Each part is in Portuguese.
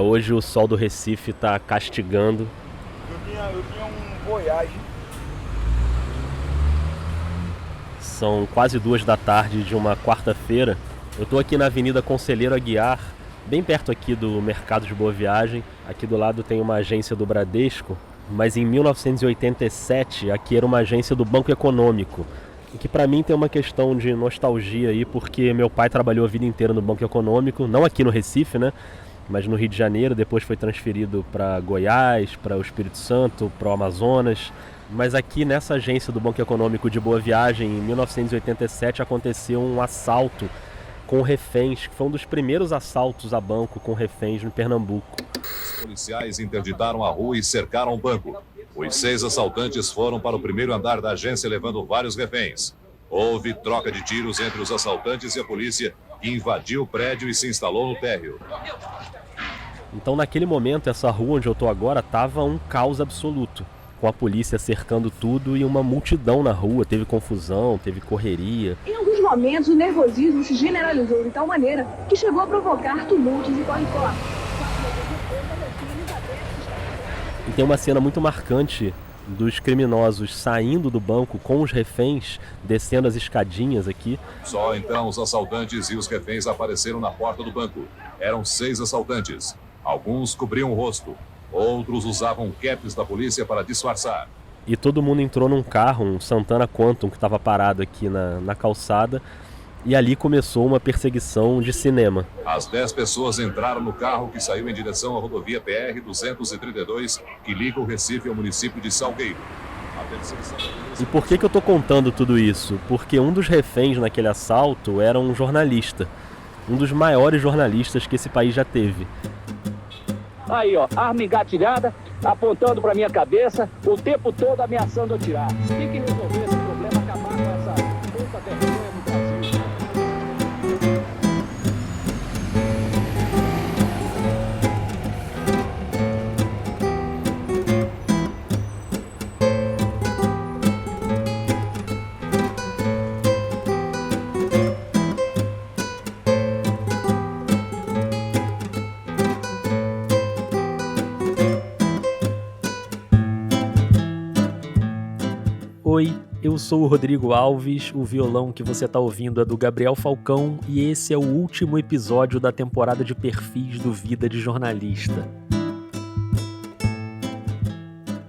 Hoje o sol do Recife tá castigando. Eu tinha um Voyage. São quase 2 da tarde de uma quarta-feira. Eu tô aqui na Avenida Conselheiro Aguiar, bem perto aqui do Mercado de Boa Viagem. Aqui do lado tem uma agência do Bradesco, mas em 1987 aqui era uma agência do Banco Econômico. E que pra mim tem uma questão de nostalgia aí, porque meu pai trabalhou a vida inteira no Banco Econômico, não aqui no Recife, né? Mas no Rio de Janeiro, depois foi transferido para Goiás, para o Espírito Santo, para o Amazonas. Mas aqui nessa agência do Banco Econômico de Boa Viagem, em 1987, aconteceu um assalto com reféns, que foi um dos primeiros assaltos a banco com reféns no Pernambuco. Os policiais interditaram a rua e cercaram o banco. Os 6 assaltantes foram para o primeiro andar da agência levando vários reféns. Houve troca de tiros entre os assaltantes e a polícia, que invadiu o prédio e se instalou no térreo. Então, naquele momento, essa rua onde eu estou agora estava um caos absoluto, com a polícia cercando tudo e uma multidão na rua. Teve confusão, teve correria. Em alguns momentos, o nervosismo se generalizou de tal maneira que chegou a provocar tumultos e corre-corre. E tem uma cena muito marcante dos criminosos saindo do banco com os reféns, descendo as escadinhas aqui. Só então os assaltantes e os reféns apareceram na porta do banco. Eram 6 assaltantes. Alguns cobriam o rosto, outros usavam caps da polícia para disfarçar. E todo mundo entrou num carro, um Santana Quantum, que estava parado aqui na calçada, e ali começou uma perseguição de cinema. As 10 pessoas entraram no carro que saiu em direção à rodovia PR-232, que liga o Recife ao município de Salgueiro. E por que eu estou contando tudo isso? Porque um dos reféns naquele assalto era um jornalista, um dos maiores jornalistas que esse país já teve. Aí, ó, arma engatilhada, apontando pra minha cabeça, o tempo todo ameaçando atirar. Tem que resolver esse problema, acabar com essa puta vergonha no Brasil. Oi, eu sou o Rodrigo Alves, o violão que você está ouvindo é do Gabriel Falcão e esse é o último episódio da temporada de perfis do Vida de Jornalista.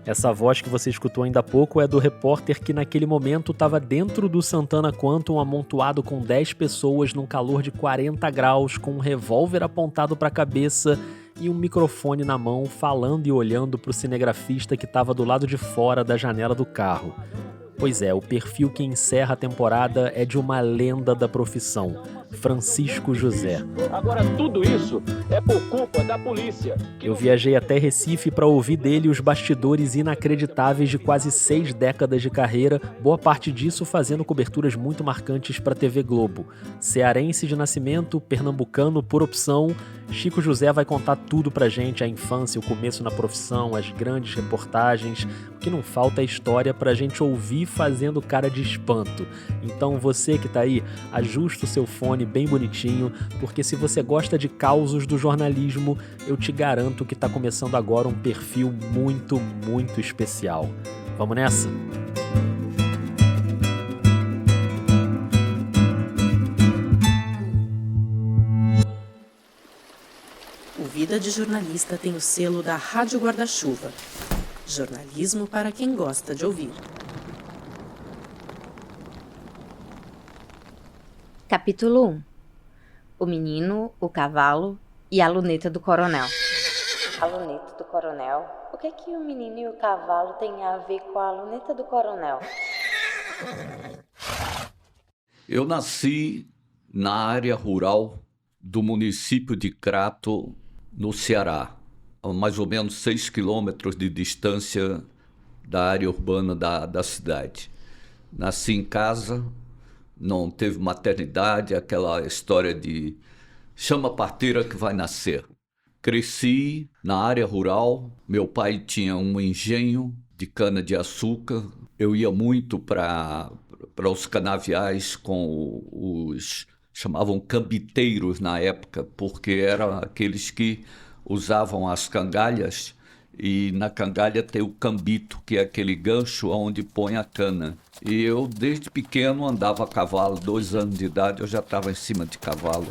Essa voz que você escutou ainda há pouco é do repórter que naquele momento estava dentro do Santana Quantum amontoado com 10 pessoas num calor de 40 graus, com um revólver apontado para a cabeça e um microfone na mão, falando e olhando para o cinegrafista que estava do lado de fora da janela do carro. Pois é, o perfil que encerra a temporada é de uma lenda da profissão, Francisco José. Agora tudo isso é por culpa da polícia. Eu viajei até Recife para ouvir dele os bastidores inacreditáveis de quase 6 décadas de carreira, boa parte disso fazendo coberturas muito marcantes para a TV Globo. Cearense de nascimento, pernambucano por opção, Chico José vai contar tudo pra gente, a infância, o começo na profissão, as grandes reportagens. O que não falta é história pra gente ouvir fazendo cara de espanto. Então você que tá aí, ajusta o seu fone bem bonitinho, porque se você gosta de causos do jornalismo, eu te garanto que tá começando agora um perfil muito, muito especial. Vamos nessa? O Vida de Jornalista tem o selo da Rádio Guarda-Chuva. Jornalismo para quem gosta de ouvir. Capítulo 1. O menino, o cavalo e a luneta do coronel. A luneta do coronel? O que é que o menino e o cavalo têm a ver com a luneta do coronel? Eu nasci na área rural do município de Crato, no Ceará, a mais ou menos 6 quilômetros de distância da área urbana da cidade. Nasci em casa, não teve maternidade, aquela história de chama a parteira que vai nascer. Cresci na área rural, meu pai tinha um engenho de cana-de-açúcar, eu ia muito para os canaviais com os chamavam cambiteiros na época, porque eram aqueles que usavam as cangalhas, e na cangalha tem o cambito, que é aquele gancho onde põe a cana. E eu, desde pequeno, andava a cavalo. 2 anos de idade, eu já estava em cima de cavalo.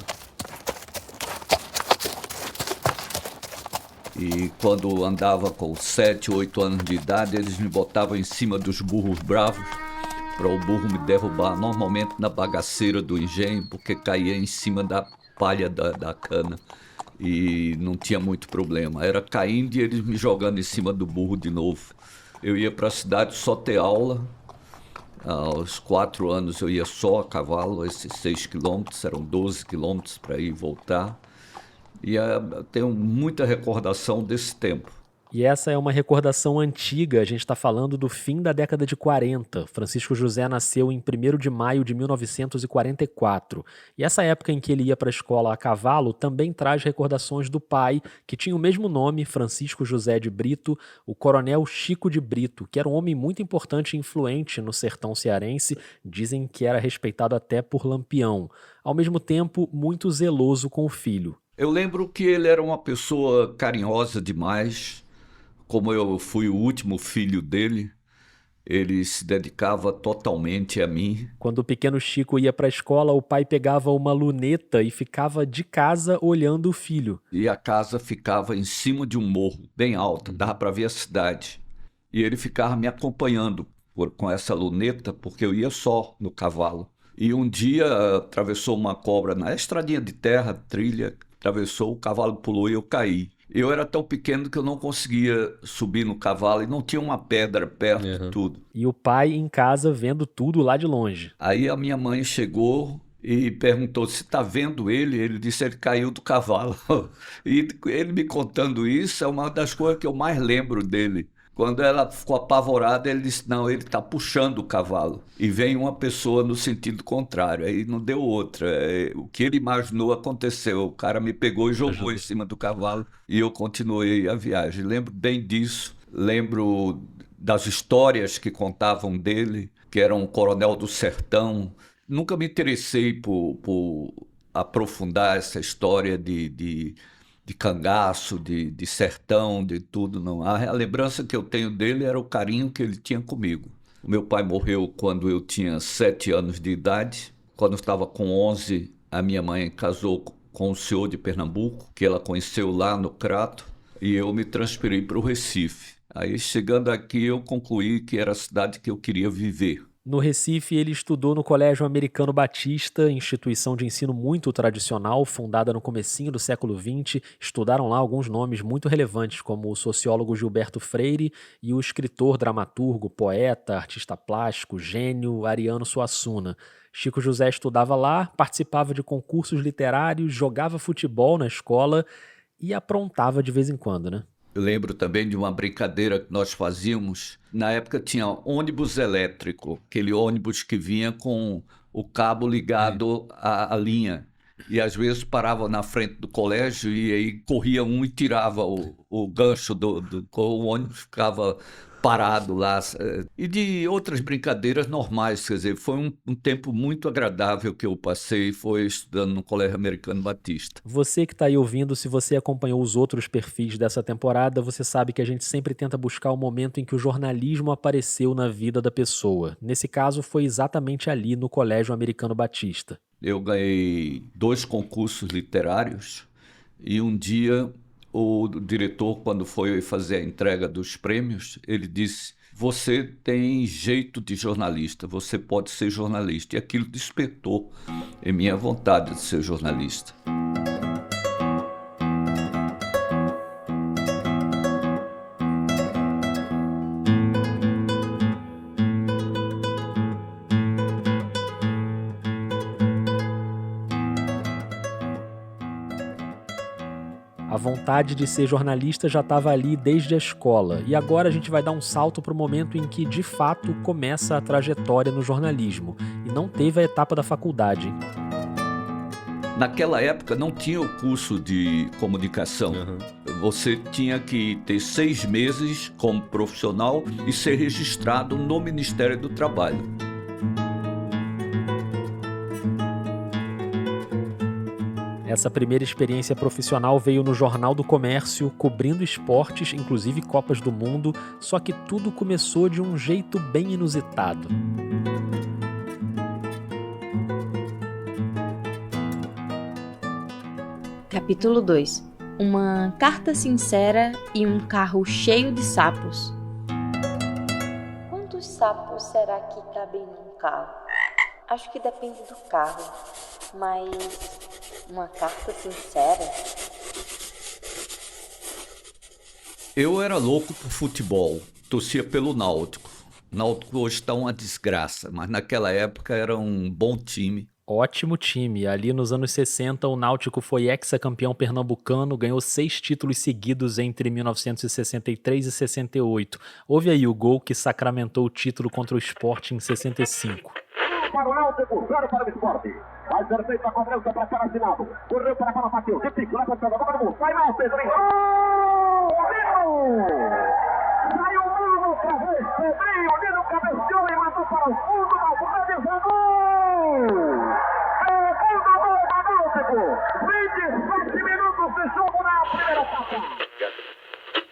E quando andava com 7, 8 anos de idade, eles me botavam em cima dos burros bravos para o burro me derrubar, normalmente na bagaceira do engenho, porque caía em cima da palha da cana e não tinha muito problema. Era caindo e eles me jogando em cima do burro de novo. Eu ia para a cidade só ter aula. Aos 4 anos eu ia só a cavalo, esses 6 quilômetros, eram 12 quilômetros para ir e voltar. E tenho muita recordação desse tempo. E essa é uma recordação antiga, a gente está falando do fim da década de 40. Francisco José nasceu em 1º de maio de 1944. E essa época em que ele ia para a escola a cavalo também traz recordações do pai, que tinha o mesmo nome, Francisco José de Brito, o coronel Chico de Brito, que era um homem muito importante e influente no sertão cearense, dizem que era respeitado até por Lampião. Ao mesmo tempo, muito zeloso com o filho. Eu lembro que ele era uma pessoa carinhosa demais. Como eu fui o último filho dele, ele se dedicava totalmente a mim. Quando o pequeno Chico ia para a escola, o pai pegava uma luneta e ficava de casa olhando o filho. E a casa ficava em cima de um morro, bem alto, dava para ver a cidade. E ele ficava me acompanhando com essa luneta, porque eu ia só no cavalo. E um dia atravessou uma cobra na estradinha de terra, trilha, atravessou, o cavalo pulou e eu caí. Eu era tão pequeno que eu não conseguia subir no cavalo e não tinha uma pedra perto de tudo. E o pai em casa vendo tudo lá de longe. Aí a minha mãe chegou e perguntou se está vendo ele. Ele disse que ele caiu do cavalo. E ele me contando isso é uma das coisas que eu mais lembro dele. Quando ela ficou apavorada, ele disse, não, ele está puxando o cavalo. E vem uma pessoa no sentido contrário. Aí não deu outra. O que ele imaginou aconteceu. O cara me pegou e jogou em cima do cavalo e eu continuei a viagem. Lembro bem disso. Lembro das histórias que contavam dele, que era um coronel do sertão. Nunca me interessei por aprofundar essa história de cangaço, de sertão, de tudo, não. A lembrança que eu tenho dele era o carinho que ele tinha comigo. O meu pai morreu quando eu tinha 7 anos de idade. Quando eu estava com 11, a minha mãe casou com o senhor de Pernambuco, que ela conheceu lá no Crato, e eu me transferi para o Recife. Aí, chegando aqui, eu concluí que era a cidade que eu queria viver. No Recife, ele estudou no Colégio Americano Batista, instituição de ensino muito tradicional, fundada no comecinho do século XX. Estudaram lá alguns nomes muito relevantes, como o sociólogo Gilberto Freire e o escritor, dramaturgo, poeta, artista plástico, gênio Ariano Suassuna. Chico José estudava lá, participava de concursos literários, jogava futebol na escola e aprontava de vez em quando, né? Eu lembro também de uma brincadeira que nós fazíamos. Na época tinha ônibus elétrico, aquele ônibus que vinha com o cabo ligado à linha. E às vezes parava na frente do colégio e aí corria um e tirava o gancho o ônibus ficava parado lá. E de outras brincadeiras normais, quer dizer, foi um tempo muito agradável que eu passei, foi estudando no Colégio Americano Batista. Você que está aí ouvindo, se você acompanhou os outros perfis dessa temporada, você sabe que a gente sempre tenta buscar o momento em que o jornalismo apareceu na vida da pessoa. Nesse caso, foi exatamente ali no Colégio Americano Batista. Eu ganhei 2 concursos literários e um dia o diretor, quando foi fazer a entrega dos prêmios, ele disse, você tem jeito de jornalista, você pode ser jornalista. E aquilo despertou em minha vontade de ser jornalista. A vontade de ser jornalista já estava ali desde a escola, e agora a gente vai dar um salto para o momento em que, de fato, começa a trajetória no jornalismo, e não teve a etapa da faculdade, hein? Naquela época não tinha o curso de comunicação. Você tinha que ter 6 meses como profissional e ser registrado no Ministério do Trabalho. Essa primeira experiência profissional veio no Jornal do Comércio, cobrindo esportes, inclusive Copas do Mundo, só que tudo começou de um jeito bem inusitado. Capítulo 2. Uma carta sincera e um carro cheio de sapos. Quantos sapos será que cabem num carro? Acho que depende do carro, mas uma carta sincera? Eu era louco por futebol, torcia pelo Náutico. O Náutico hoje está uma desgraça, mas naquela época era um bom time. Ótimo time. Ali nos anos 60, o Náutico foi hexacampeão pernambucano, ganhou 6 títulos seguidos entre 1963 e 68. Houve aí o gol que sacramentou o título contra o Sport em 65. Para o Náutico, 0 para o Sport. Vai ser feita a cobrança para cara assinado. Correu para a bola, bateu. De pico, leva a jogador do mundo. Vai mal, Pedro. Saiu mal outra vez. Pedrinho, o Nino cabeceou e mandou para o fundo. Náutico fez gol. É o gol do Náutico. 27 minutos de jogo na primeira etapa.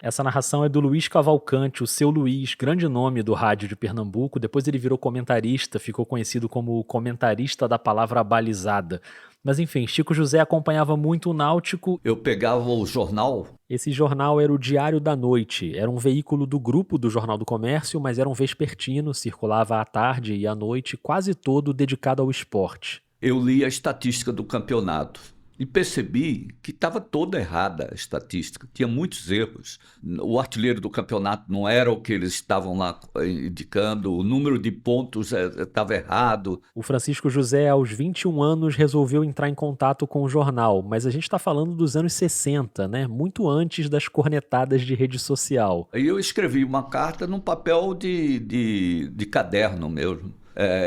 Essa narração é do Luiz Cavalcante, o seu Luiz, grande nome do rádio de Pernambuco. Depois ele virou comentarista, ficou conhecido como o comentarista da palavra balizada. Mas enfim, Chico José acompanhava muito o Náutico. Eu pegava o jornal. Esse jornal era o Diário da Noite. Era um veículo do grupo do Jornal do Comércio, mas era um vespertino, circulava à tarde e à noite, quase todo dedicado ao esporte. Eu li a estatística do campeonato. E percebi que estava toda errada a estatística, tinha muitos erros. O artilheiro do campeonato não era o que eles estavam lá indicando, o número de pontos estava errado. O Francisco José, aos 21 anos, resolveu entrar em contato com o jornal, mas a gente está falando dos anos 60, né? Muito antes das cornetadas de rede social. Aí eu escrevi uma carta num papel de caderno mesmo,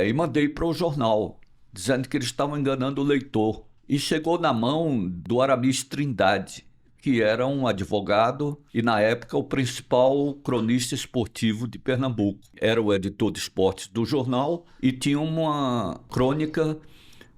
e mandei para o jornal, dizendo que eles estavam enganando o leitor. E chegou na mão do Aramis Trindade, que era um advogado e, na época, o principal cronista esportivo de Pernambuco. Era o editor de esportes do jornal e tinha uma crônica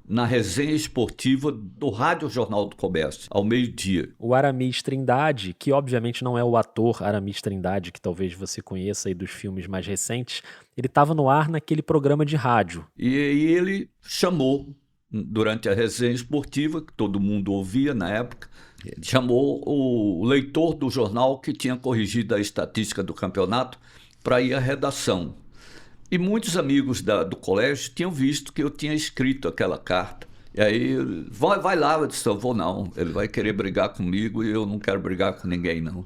na resenha esportiva do Rádio Jornal do Comércio, ao meio-dia. O Aramis Trindade, que obviamente não é o ator Aramis Trindade, que talvez você conheça aí dos filmes mais recentes, ele estava no ar naquele programa de rádio. E ele chamou, durante a resenha esportiva, que todo mundo ouvia na época, ele chamou o leitor do jornal que tinha corrigido a estatística do campeonato para ir à redação. E muitos amigos do colégio tinham visto que eu tinha escrito aquela carta. E aí, vai lá, eu disse, eu vou não, ele vai querer brigar comigo e eu não quero brigar com ninguém não.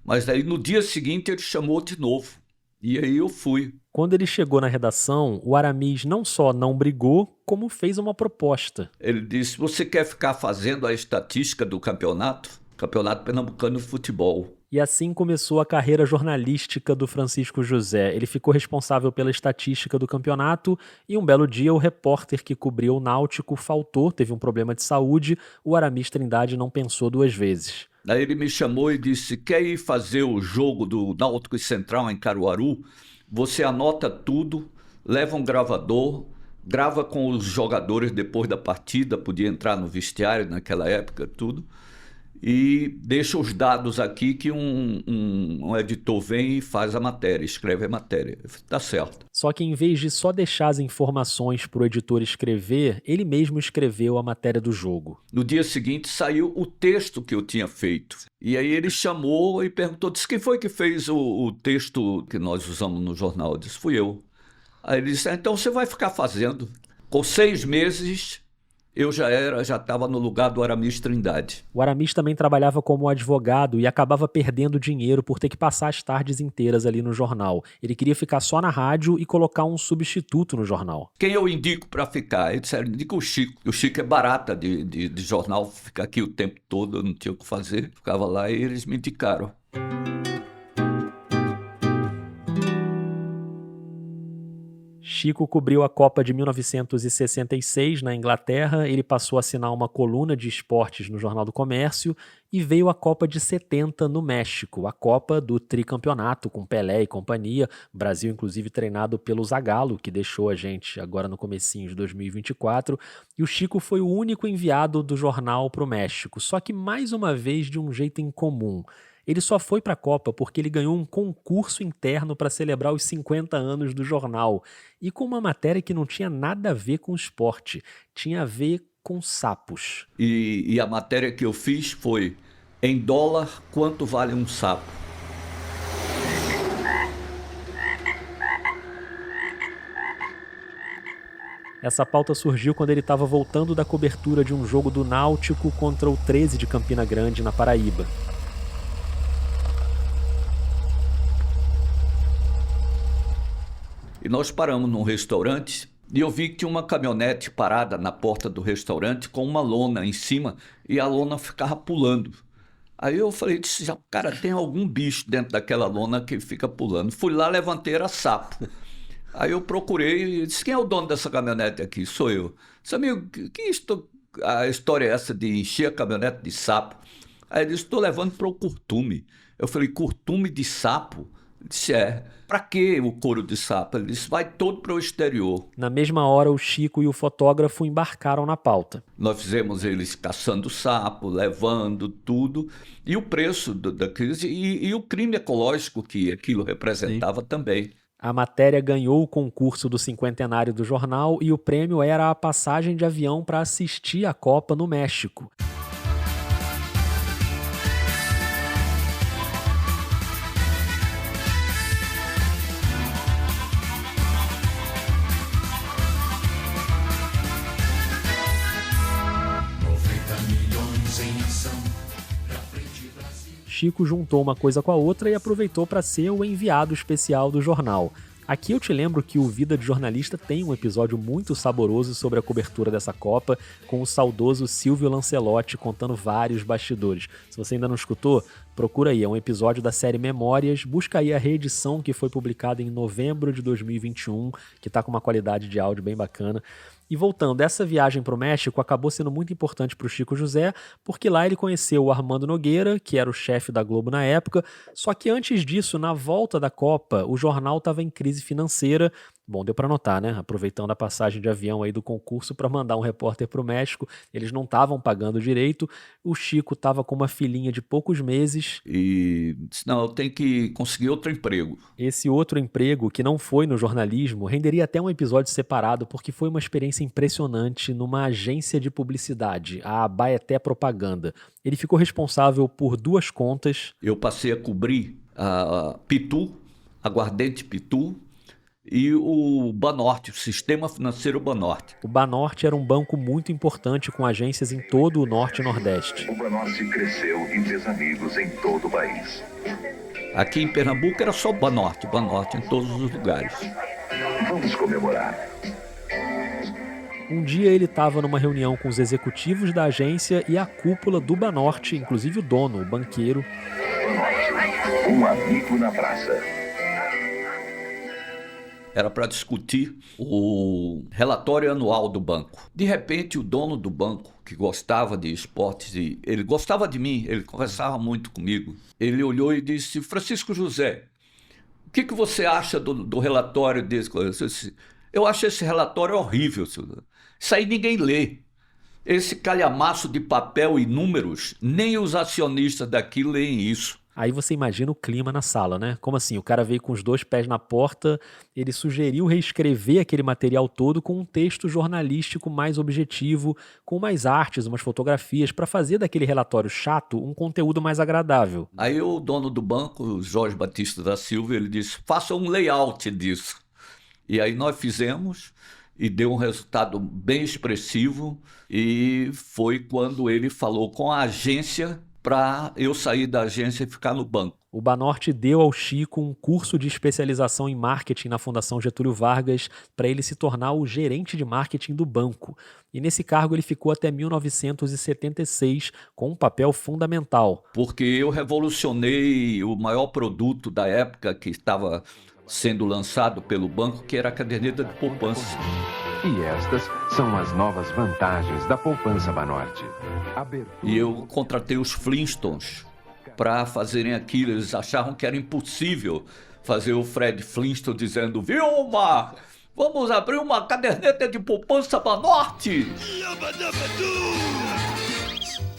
Mas aí no dia seguinte ele chamou de novo. E aí eu fui. Quando ele chegou na redação, o Aramis não só não brigou, como fez uma proposta. Ele disse, você quer ficar fazendo a estatística do campeonato? Campeonato Pernambucano de Futebol. E assim começou a carreira jornalística do Francisco José. Ele ficou responsável pela estatística do campeonato e um belo dia o repórter que cobria o Náutico faltou, teve um problema de saúde, o Aramis Trindade não pensou 2 vezes. Aí ele me chamou e disse, quer ir fazer o jogo do Náutico e Central em Caruaru? Você anota tudo, leva um gravador, grava com os jogadores depois da partida, podia entrar no vestiário naquela época, tudo, e deixa os dados aqui que um editor vem e faz a matéria, escreve a matéria. Tá certo. Só que em vez de só deixar as informações para o editor escrever, ele mesmo escreveu a matéria do jogo. No dia seguinte saiu o texto que eu tinha feito. E aí ele chamou e perguntou, disse, quem foi que fez o texto que nós usamos no jornal? Eu disse, fui eu. Aí ele disse, então você vai ficar fazendo. Com 6 meses... eu já estava no lugar do Aramis Trindade. O Aramis também trabalhava como advogado e acabava perdendo dinheiro por ter que passar as tardes inteiras ali no jornal. Ele queria ficar só na rádio e colocar um substituto no jornal. Quem eu indico para ficar? Ele disse, indica o Chico. O Chico é barata de jornal, fica aqui o tempo todo, eu não tinha o que fazer. Ficava lá e eles me indicaram. Chico cobriu a Copa de 1966 na Inglaterra, ele passou a assinar uma coluna de esportes no Jornal do Comércio e veio a Copa de 70 no México, a Copa do tricampeonato com Pelé e companhia, Brasil inclusive treinado pelo Zagallo, que deixou a gente agora no comecinho de 2024, e o Chico foi o único enviado do jornal para o México, só que mais uma vez de um jeito incomum. Ele só foi para a Copa porque ele ganhou um concurso interno para celebrar os 50 anos do jornal. E com uma matéria que não tinha nada a ver com esporte, tinha a ver com sapos. E a matéria que eu fiz foi: em dólar, quanto vale um sapo? Essa pauta surgiu quando ele estava voltando da cobertura de um jogo do Náutico contra o 13 de Campina Grande, na Paraíba. E nós paramos num restaurante e eu vi que tinha uma caminhonete parada na porta do restaurante com uma lona em cima e a lona ficava pulando. Aí eu falei, cara, tem algum bicho dentro daquela lona que fica pulando. Fui lá, levantei, era sapo. Aí eu procurei e disse, quem é o dono dessa caminhonete aqui? Sou eu. Disse, amigo, a história é essa de encher a caminhonete de sapo? Aí ele disse, estou levando para o curtume. Eu falei, curtume de sapo? Ele disse, para que o couro de sapo? Ele disse, vai todo para o exterior. Na mesma hora, o Chico e o fotógrafo embarcaram na pauta. Nós fizemos eles caçando sapo, levando tudo, e o preço da crise e o crime ecológico que aquilo representava também. A matéria ganhou o concurso do cinquentenário do jornal e o prêmio era a passagem de avião para assistir a Copa no México. Chico juntou uma coisa com a outra e aproveitou para ser o enviado especial do jornal. Aqui eu te lembro que o Vida de Jornalista tem um episódio muito saboroso sobre a cobertura dessa Copa, com o saudoso Silvio Lancelotti contando vários bastidores. Se você ainda não escutou, procura aí, é um episódio da série Memórias, busca aí a reedição que foi publicada em novembro de 2021, que está com uma qualidade de áudio bem bacana. E voltando, essa viagem para o México acabou sendo muito importante para o Chico José, porque lá ele conheceu o Armando Nogueira, que era o chefe da Globo na época, só que antes disso, na volta da Copa, o jornal estava em crise financeira. Bom, deu para notar, né? Aproveitando a passagem de avião aí do concurso para mandar um repórter para o México, eles não estavam pagando direito, o Chico estava com uma filhinha de poucos meses. E disse, não, eu tenho que conseguir outro emprego. Esse outro emprego, que não foi no jornalismo, renderia até um episódio separado, porque foi uma experiência impressionante numa agência de publicidade, a Abaeté Propaganda. Ele ficou responsável por 2 contas. Eu passei a cobrir a Pitu, Aguardente Pitu, e o Banorte, o Sistema Financeiro Banorte. O Banorte era um banco muito importante com agências em todo o Norte e Nordeste. O Banorte cresceu e fez amigos em todo o país. Aqui em Pernambuco era só Banorte em todos os lugares. Vamos comemorar. Um dia ele estava numa reunião com os executivos da agência e a cúpula do Banorte, inclusive o dono, o banqueiro. Banorte, um amigo na praça. Era para discutir o relatório anual do banco. De repente, o dono do banco, que gostava de esportes, ele gostava de mim, ele conversava muito comigo. Ele olhou e disse, Francisco José, o que você acha do relatório desse? Eu acho esse relatório horrível. Isso aí ninguém lê. Esse calhamaço de papel e números, nem os acionistas daqui leem isso. Aí você imagina o clima na sala, né? Como assim? O cara veio com os 2 pés na porta, ele sugeriu reescrever aquele material todo com um texto jornalístico mais objetivo, com mais artes, umas fotografias, para fazer daquele relatório chato um conteúdo mais agradável. Aí o dono do banco, Jorge Batista da Silva, ele disse, faça um layout disso. E aí nós fizemos e deu um resultado bem expressivo e foi quando ele falou com a agência para eu sair da agência e ficar no banco. O Banorte deu ao Chico um curso de especialização em marketing na Fundação Getúlio Vargas para ele se tornar o gerente de marketing do banco. E nesse cargo ele ficou até 1976 com um papel fundamental. Porque eu revolucionei o maior produto da época que estava sendo lançado pelo banco, que era a caderneta de poupança. E estas são as novas vantagens da poupança Banorte. E eu contratei os Flintstones para fazerem aquilo. Eles achavam que era impossível fazer o Fred Flintstone dizendo: Vilma, vamos abrir uma caderneta de poupança Banorte.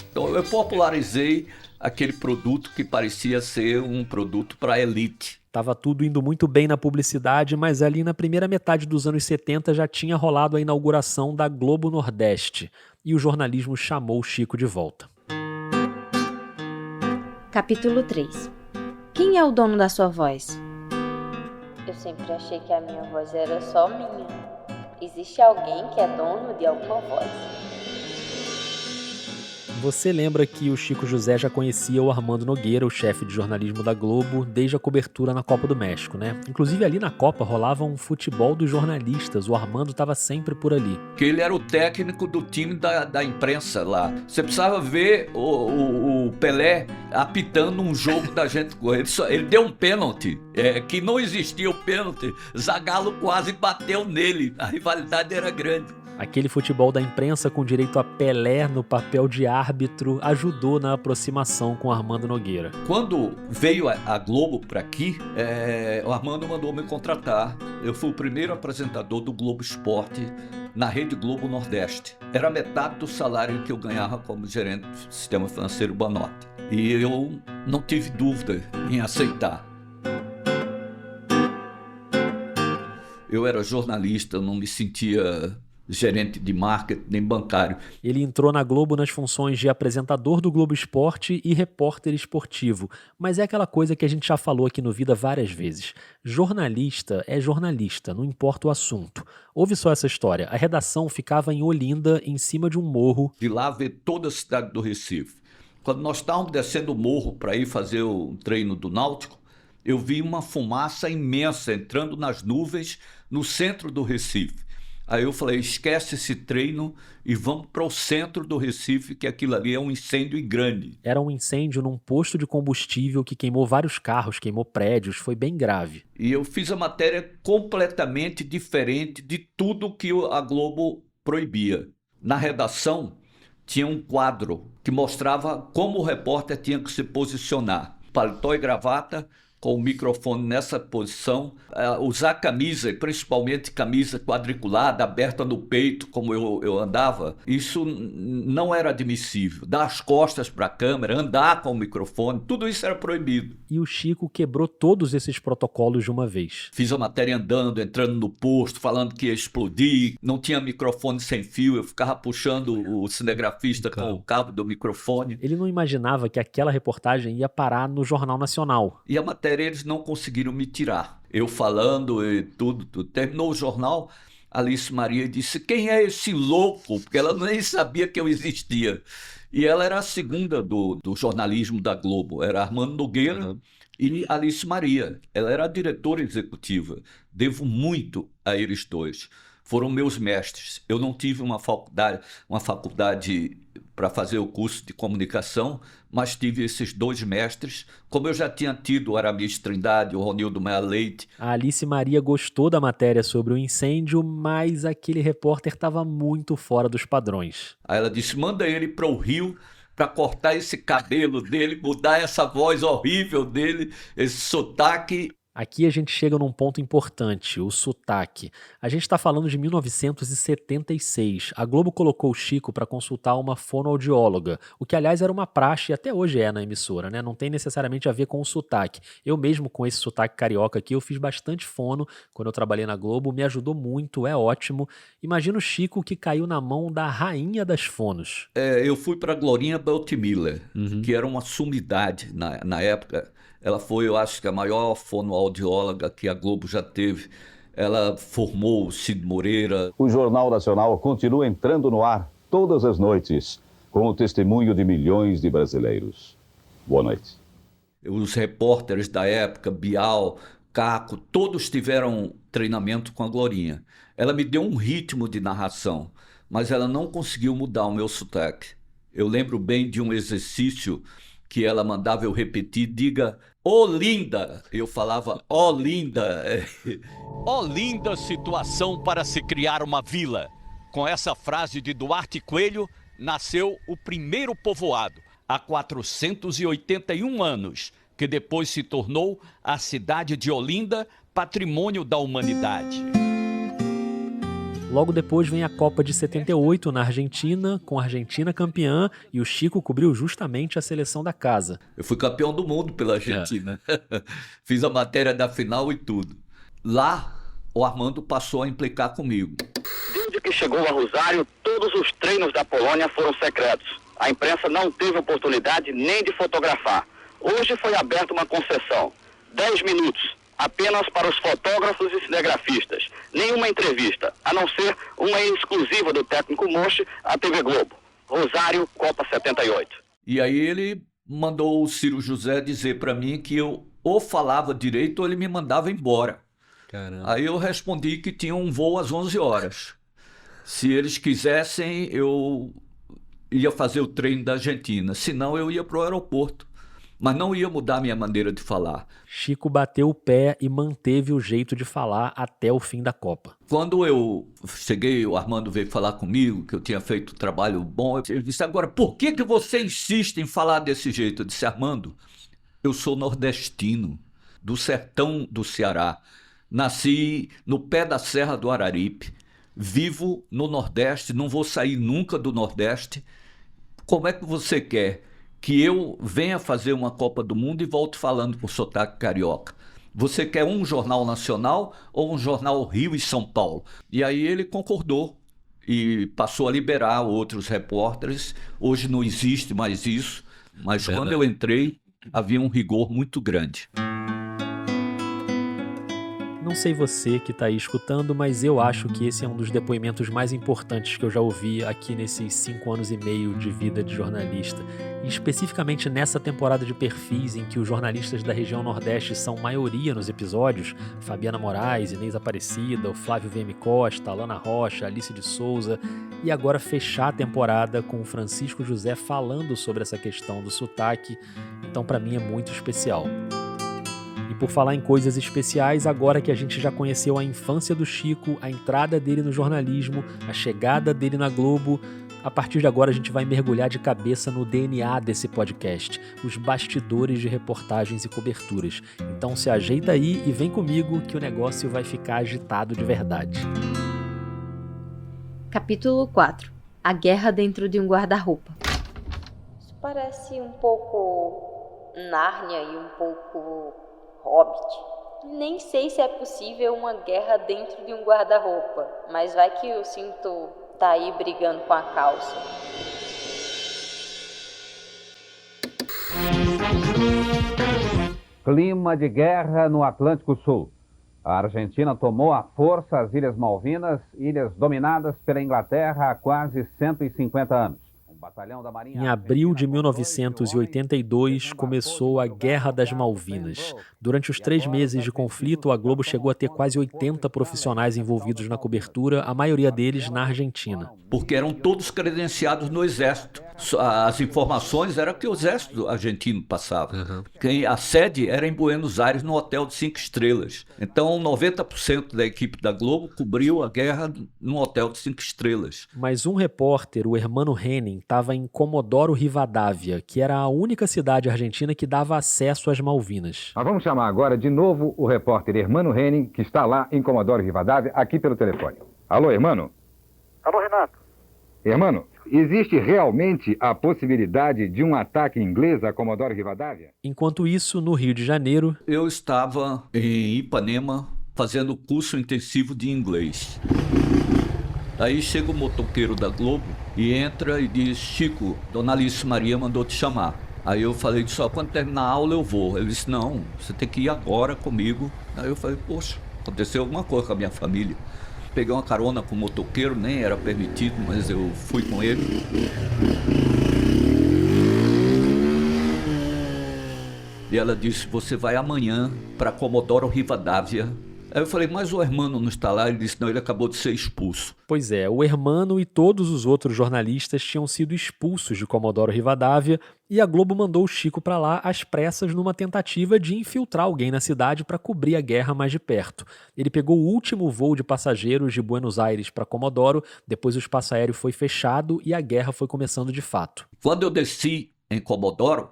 Então eu popularizei aquele produto que parecia ser um produto para a elite. Tava tudo indo muito bem na publicidade, mas ali na primeira metade dos anos 70 já tinha rolado a inauguração da Globo Nordeste e o jornalismo chamou o Chico de volta. Capítulo 3. Quem é o dono da sua voz? Eu sempre achei que a minha voz era só minha. Existe alguém que é dono de alguma voz? Você lembra que o Chico José já conhecia o Armando Nogueira, o chefe de jornalismo da Globo, desde a cobertura na Copa do México, né? Inclusive ali na Copa rolava um futebol dos jornalistas, o Armando estava sempre por ali. Que ele era o técnico do time da imprensa lá. Você precisava ver o Pelé apitando um jogo da gente. Ele deu um pênalti, que não existia o pênalti. Zagallo quase bateu nele, a rivalidade era grande. Aquele futebol da imprensa com direito a Pelé no papel de árbitro ajudou na aproximação com Armando Nogueira. Quando veio a Globo para aqui, o Armando mandou me contratar. Eu fui o primeiro apresentador do Globo Esporte na Rede Globo Nordeste. Era metade do salário que eu ganhava como gerente do Sistema Financeiro Banorte. E eu não tive dúvida em aceitar. Eu era jornalista, não me sentia gerente de marketing nem bancário. Ele entrou na Globo nas funções de apresentador do Globo Esporte e repórter esportivo, mas é aquela coisa que a gente já falou aqui no Vida várias vezes. Jornalista é jornalista, não importa o assunto. Ouve só essa história. A redação ficava em Olinda, em cima de um morro. De lá ver toda a cidade do Recife. Quando nós estávamos descendo o morro para ir fazer o treino do Náutico, eu vi uma fumaça imensa entrando nas nuvens no centro do Recife. Aí eu falei, esquece esse treino e vamos para o centro do Recife, que aquilo ali é um incêndio grande. Era um incêndio num posto de combustível que queimou vários carros, queimou prédios, foi bem grave. E eu fiz a matéria completamente diferente de tudo que a Globo proibia. Na redação tinha um quadro que mostrava como o repórter tinha que se posicionar. Paletó e gravata, com o microfone nessa posição, usar camisa, principalmente camisa quadriculada, aberta no peito, como eu andava, isso não era admissível. Dar as costas para a câmera, andar com o microfone, tudo isso era proibido. E o Chico quebrou todos esses protocolos de uma vez. Fiz a matéria andando, entrando no posto, falando que ia explodir, não tinha microfone sem fio, eu ficava puxando o cinegrafista com o cabo do microfone. Ele não imaginava que aquela reportagem ia parar no Jornal Nacional. E a matéria eles não conseguiram me tirar. Eu falando e tudo. Terminou o jornal, Alice Maria disse, quem é esse louco? Porque ela nem sabia que eu existia. E ela era a segunda do jornalismo da Globo. Era Armando Nogueira e Alice Maria. Ela era a diretora executiva. Devo muito a eles dois. Foram meus mestres. Eu não tive uma faculdade para fazer o curso de comunicação, mas tive esses dois mestres, como eu já tinha tido o Aramis Trindade, o Ronildo Maia Leite. A Alice Maria gostou da matéria sobre o incêndio, mas aquele repórter estava muito fora dos padrões. Aí ela disse, manda ele para o Rio para cortar esse cabelo dele, mudar essa voz horrível dele, esse sotaque. Aqui a gente chega num ponto importante, o sotaque. A gente está falando de 1976. A Globo colocou o Chico para consultar uma fonoaudióloga, o que aliás era uma praxe e até hoje é na emissora, né? Não tem necessariamente a ver com o sotaque. Eu mesmo com esse sotaque carioca aqui, eu fiz bastante fono quando eu trabalhei na Globo, me ajudou muito, é ótimo. Imagina o Chico que caiu na mão da rainha das fonos. Eu fui para Glorinha Beltimiller, que era uma sumidade na época. Ela foi, eu acho que a maior fonoaudióloga que a Globo já teve. Ela formou o Cid Moreira. O Jornal Nacional continua entrando no ar todas as noites, com o testemunho de milhões de brasileiros. Boa noite. Os repórteres da época, Bial, Caco, todos tiveram treinamento com a Glorinha. Ela me deu um ritmo de narração, mas ela não conseguiu mudar o meu sotaque. Eu lembro bem de um exercício que ela mandava eu repetir, diga, Olinda. Eu falava Olinda. Olinda situação para se criar uma vila. Com essa frase de Duarte Coelho, nasceu o primeiro povoado, há 481 anos, que depois se tornou a cidade de Olinda, patrimônio da humanidade. Logo depois vem a Copa de 78 na Argentina, com a Argentina campeã, e o Chico cobriu justamente a seleção da casa. Eu fui campeão do mundo pela Argentina. Fiz a matéria da final e tudo. Lá, o Armando passou a implicar comigo. Desde que chegou a Rosário, todos os treinos da Polônia foram secretos. A imprensa não teve oportunidade nem de fotografar. Hoje foi aberta uma concessão. 10 minutos, apenas para os fotógrafos e cinegrafistas. Nenhuma entrevista, a não ser uma exclusiva do técnico Moche à TV Globo. Rosário, Copa 78. E aí ele mandou o Ciro José dizer para mim que eu ou falava direito ou ele me mandava embora. Caramba. Aí eu respondi que tinha um voo às 11 horas. Se eles quisessem, eu ia fazer o treino da Argentina. Senão, eu ia para o aeroporto. Mas não ia mudar minha maneira de falar. Chico bateu o pé e manteve o jeito de falar até o fim da Copa. Quando eu cheguei, o Armando veio falar comigo, que eu tinha feito um trabalho bom. Ele disse, agora, por que você insiste em falar desse jeito? Eu disse, Armando, eu sou nordestino, do sertão do Ceará. Nasci no pé da Serra do Araripe. Vivo no Nordeste, não vou sair nunca do Nordeste. Como é que você quer que eu venha fazer uma Copa do Mundo e volte falando com sotaque carioca? Você quer um jornal nacional ou um jornal Rio e São Paulo? E aí ele concordou e passou a liberar outros repórteres. Hoje não existe mais isso, mas quando eu entrei, havia um rigor muito grande. Não sei você que está aí escutando, mas eu acho que esse é um dos depoimentos mais importantes que eu já ouvi aqui nesses 5 anos e meio de vida de jornalista. E especificamente nessa temporada de perfis em que os jornalistas da região Nordeste são maioria nos episódios, Fabiana Moraes, Inês Aparecida, o Flávio VM Costa, Alana Rocha, Alice de Souza, e agora fechar a temporada com o Francisco José falando sobre essa questão do sotaque, então para mim é muito especial. E por falar em coisas especiais, agora que a gente já conheceu a infância do Chico, a entrada dele no jornalismo, a chegada dele na Globo, a partir de agora a gente vai mergulhar de cabeça no DNA desse podcast, os bastidores de reportagens e coberturas. Então se ajeita aí e vem comigo que o negócio vai ficar agitado de verdade. Capítulo 4. A guerra dentro de um guarda-roupa. Isso parece um pouco Nárnia e um pouco Hobbit. Nem sei se é possível uma guerra dentro de um guarda-roupa, mas vai que o cinto tá aí brigando com a calça. Clima de guerra no Atlântico Sul. A Argentina tomou à força as Ilhas Malvinas, ilhas dominadas pela Inglaterra há quase 150 anos. Em abril de 1982, começou a Guerra das Malvinas. Durante os 3 meses de conflito, a Globo chegou a ter quase 80 profissionais envolvidos na cobertura, a maioria deles na Argentina. Porque eram todos credenciados no Exército. As informações eram que o Exército argentino passava. A sede era em Buenos Aires, no hotel de 5 estrelas. Então, 90% da equipe da Globo cobriu a guerra num hotel de 5 estrelas. Mas um repórter, o Hermano Henning, estava em Comodoro Rivadavia, que era a única cidade argentina que dava acesso às Malvinas. Nós vamos chamar agora de novo o repórter Hermano Henning, que está lá em Comodoro Rivadavia, aqui pelo telefone. Alô, Hermano? Alô, Renato. Hermano, existe realmente a possibilidade de um ataque inglês a Comodoro Rivadavia? Enquanto isso, no Rio de Janeiro... Eu estava em Ipanema fazendo curso intensivo de inglês. Aí chega o motoqueiro da Globo e entra e diz, Chico, Dona Alice Maria mandou te chamar. Aí eu falei, só quando terminar a aula eu vou. Ele disse, não, você tem que ir agora comigo. Aí eu falei, poxa, aconteceu alguma coisa com a minha família. Peguei uma carona com o motoqueiro, nem era permitido, mas eu fui com ele. E ela disse, você vai amanhã para Comodoro Rivadavia Aí eu falei, mas o Hermano não está lá? Ele disse, não, ele acabou de ser expulso. Pois é, o Hermano e todos os outros jornalistas tinham sido expulsos de Comodoro Rivadavia e a Globo mandou o Chico para lá às pressas numa tentativa de infiltrar alguém na cidade para cobrir a guerra mais de perto. Ele pegou o último voo de passageiros de Buenos Aires para Comodoro, depois o espaço aéreo foi fechado e a guerra foi começando de fato. Quando eu desci em Comodoro,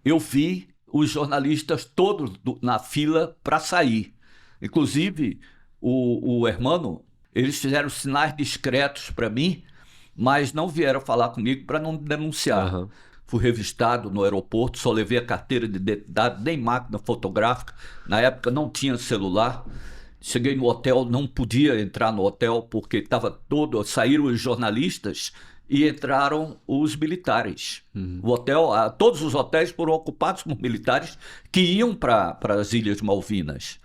eu vi os jornalistas todos na fila para sair. Inclusive, o Hermano, eles fizeram sinais discretos para mim, mas não vieram falar comigo para não denunciar. Uhum. Fui revistado no aeroporto, só levei a carteira de identidade, nem máquina fotográfica. Na época não tinha celular. Cheguei no hotel, não podia entrar no hotel porque estava todo... Saíram os jornalistas e entraram os militares. Uhum. O hotel, todos os hotéis foram ocupados por militares que iam para as Ilhas Malvinas.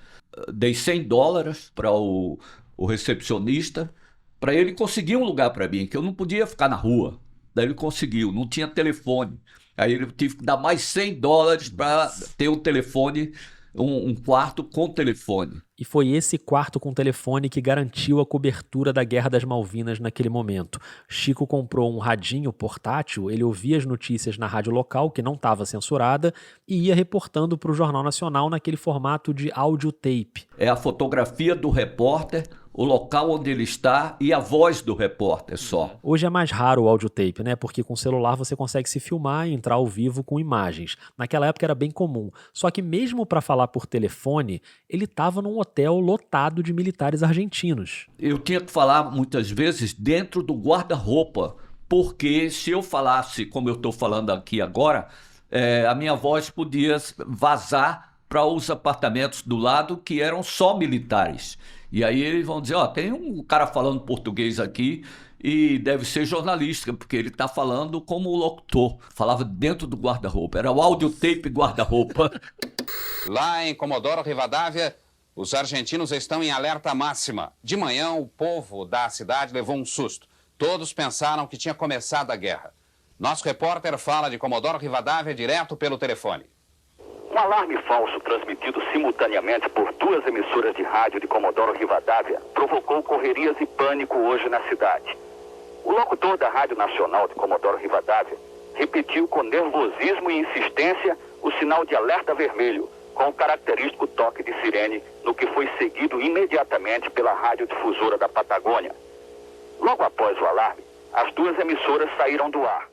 Dei $100 para o recepcionista, para ele conseguir um lugar para mim, que eu não podia ficar na rua. Daí ele conseguiu, não tinha telefone. Aí ele tive que dar mais $100 para ter um telefone, um quarto com telefone. E foi esse quarto com telefone que garantiu a cobertura da Guerra das Malvinas naquele momento. Chico comprou um radinho portátil, ele ouvia as notícias na rádio local, que não estava censurada, e ia reportando para o Jornal Nacional naquele formato de audiotape. É a fotografia do repórter, o local onde ele está e a voz do repórter só. Hoje é mais raro o audiotape, né? Porque com celular você consegue se filmar e entrar ao vivo com imagens. Naquela época era bem comum. Só que mesmo para falar por telefone, ele estava num hotel lotado de militares argentinos. Eu tinha que falar muitas vezes dentro do guarda-roupa, porque se eu falasse como eu estou falando aqui agora, a minha voz podia vazar para os apartamentos do lado que eram só militares. E aí eles vão dizer, tem um cara falando português aqui e deve ser jornalista, porque ele está falando como locutor. Falava dentro do guarda-roupa, era o audiotape guarda-roupa. Lá em Comodoro Rivadavia, os argentinos estão em alerta máxima. De manhã, o povo da cidade levou um susto. Todos pensaram que tinha começado a guerra. Nosso repórter fala de Comodoro Rivadavia direto pelo telefone. Um alarme falso transmitido simultaneamente por 2 emissoras de rádio de Comodoro Rivadavia provocou correrias e pânico hoje na cidade. O locutor da Rádio Nacional de Comodoro Rivadavia repetiu com nervosismo e insistência o sinal de alerta vermelho, com o característico toque de sirene, no que foi seguido imediatamente pela radiodifusora da Patagônia. Logo após o alarme, as 2 emissoras saíram do ar.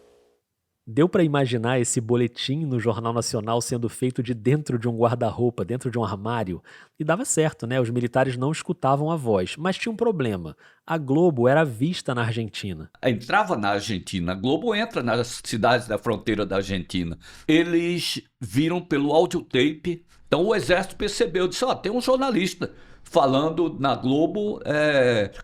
Deu para imaginar esse boletim no Jornal Nacional sendo feito de dentro de um guarda-roupa, dentro de um armário. E dava certo, né? Os militares não escutavam a voz. Mas tinha um problema. A Globo era vista na Argentina. Entrava na Argentina. A Globo entra nas cidades da fronteira da Argentina. Eles viram pelo audiotape. Então o exército percebeu, disse, tem um jornalista falando na Globo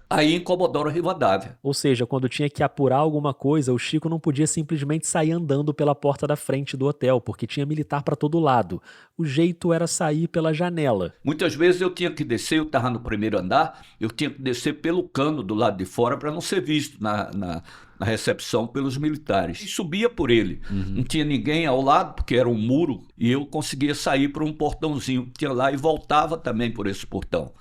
aí em Comodoro Rivadavia. Ou seja, quando tinha que apurar alguma coisa, o Chico não podia simplesmente sair andando pela porta da frente do hotel, porque tinha militar para todo lado. O jeito era sair pela janela. Muitas vezes eu tinha que descer, eu estava no primeiro andar, eu tinha que descer pelo cano do lado de fora para não ser visto na recepção pelos militares. E subia por ele. Não tinha ninguém ao lado, porque era um muro, e eu conseguia sair por um portãozinho que tinha lá e voltava também por esse portão.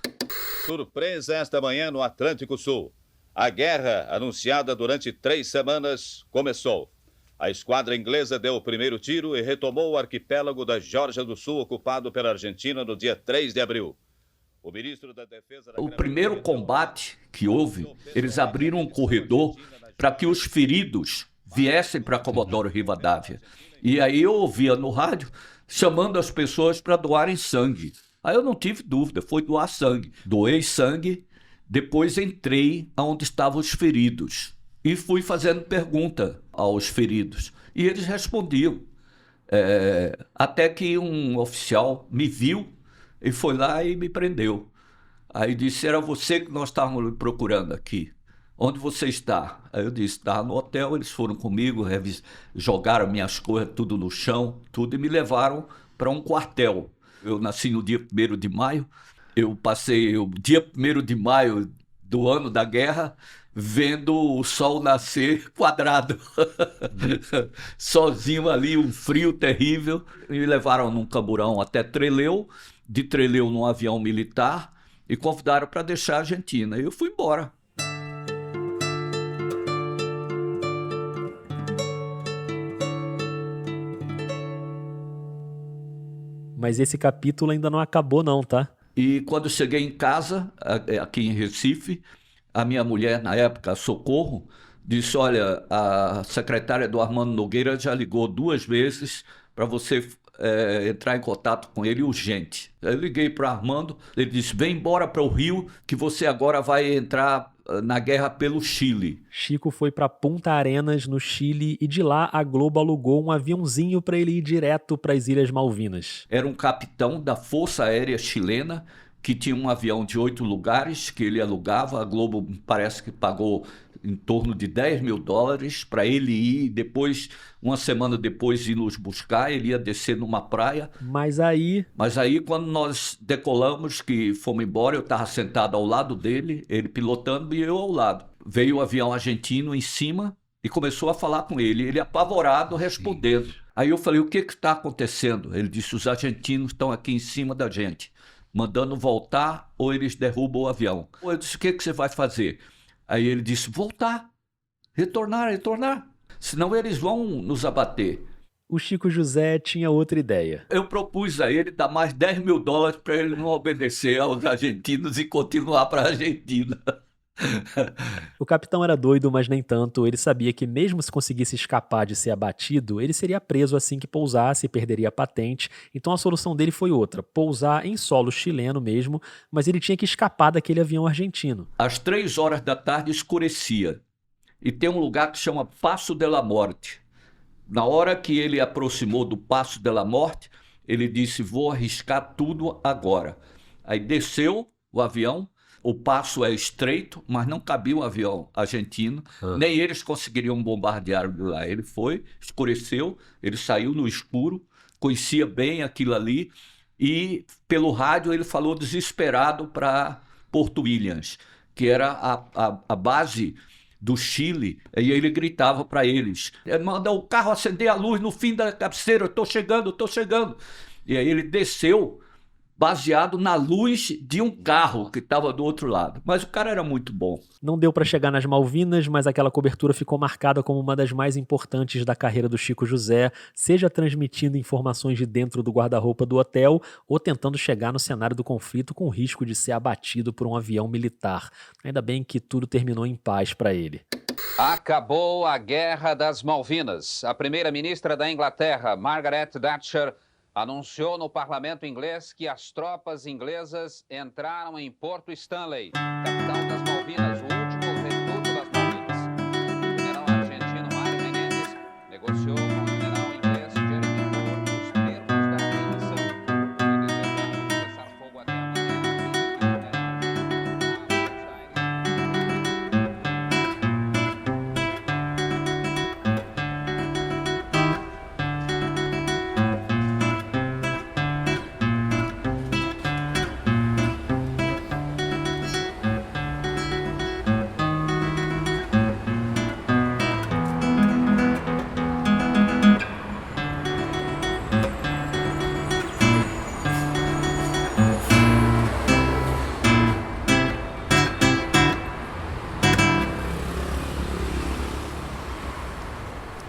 Surpresa esta manhã no Atlântico Sul. A guerra, anunciada durante 3 semanas, começou. A esquadra inglesa deu o primeiro tiro e retomou o arquipélago da Geórgia do Sul, ocupado pela Argentina no dia 3 de abril. O ministro da Defesa... O primeiro combate que houve, eles abriram um corredor para que os feridos viessem para Comodoro Rivadavia. E aí eu ouvia no rádio chamando as pessoas para doarem sangue. Aí eu não tive dúvida, foi doar sangue. Doei sangue, depois entrei onde estavam os feridos e fui fazendo pergunta aos feridos. E eles respondiam. Até que um oficial me viu e foi lá e me prendeu. Aí disse, era você que nós estávamos procurando aqui. Onde você está? Aí eu disse, estava no hotel, eles foram comigo, jogaram minhas coisas tudo no chão, tudo, e me levaram para um quartel. Eu nasci no dia 1º de maio, eu passei o dia 1º de maio do ano da guerra vendo o sol nascer quadrado, sozinho ali, um frio terrível. Me levaram num camburão até Trelew, de Trelew num avião militar, e convidaram para deixar a Argentina. E eu fui embora. Mas esse capítulo ainda não acabou não, tá? E quando eu cheguei em casa, aqui em Recife, a minha mulher, na época, Socorro, disse, olha, a secretária do Armando Nogueira já ligou 2 vezes para você entrar em contato com ele urgente. Eu liguei para Armando, ele disse, vem embora para o Rio que você agora vai entrar na guerra pelo Chile. Chico foi para Punta Arenas, no Chile, e de lá a Globo alugou um aviãozinho para ele ir direto para as Ilhas Malvinas. Era um capitão da Força Aérea Chilena que tinha um avião de 8 lugares que ele alugava. A Globo parece que pagou em torno de $10 mil para ele ir, depois, uma semana depois, ir nos buscar. Ele ia descer numa praia. Mas aí, quando nós decolamos, que fomos embora, eu estava sentado ao lado dele, ele pilotando e eu ao lado. Veio o avião argentino em cima e começou a falar com ele. Ele apavorado, respondendo. Aí eu falei, o que está acontecendo? Ele disse, os argentinos estão aqui em cima da gente, mandando voltar ou eles derrubam o avião. Eu disse, o que você vai fazer? Aí ele disse, voltar, retornar, senão eles vão nos abater. O Chico José tinha outra ideia. Eu propus a ele dar mais $10 mil para ele não obedecer aos argentinos e continuar para a Argentina. O capitão era doido, mas nem tanto. Ele sabia que mesmo se conseguisse escapar de ser abatido, ele seria preso assim que pousasse e perderia a patente. Então a solução dele foi outra, pousar em solo chileno mesmo, mas ele tinha que escapar daquele avião argentino. Às 3 horas da tarde escurecia e tem um lugar que chama Passo de la Morte. Na hora que ele aproximou do Passo de la Morte, ele disse, vou arriscar tudo agora. Aí desceu o avião. O passo é estreito, mas não cabia um avião argentino, nem eles conseguiriam bombardear de lá. Ele foi, escureceu, ele saiu no escuro, conhecia bem aquilo ali, e pelo rádio ele falou desesperado para Porto Williams, que era a base do Chile, e ele gritava para eles, manda o carro acender a luz no fim da cabeceira, eu estou chegando. E aí ele desceu, baseado na luz de um carro que estava do outro lado. Mas o cara era muito bom. Não deu para chegar nas Malvinas, mas aquela cobertura ficou marcada como uma das mais importantes da carreira do Chico José, seja transmitindo informações de dentro do guarda-roupa do hotel ou tentando chegar no cenário do conflito com o risco de ser abatido por um avião militar. Ainda bem que tudo terminou em paz para ele. Acabou a Guerra das Malvinas. A primeira-ministra da Inglaterra, Margaret Thatcher, anunciou no parlamento inglês que as tropas inglesas entraram em Porto Stanley, capital das Malvinas, o último reduto das Malvinas. O general argentino Mário Menendez negociou com o general inglês Jeremy Moore os termos da rendição. Eles tentaram cessar fogo até amanhã.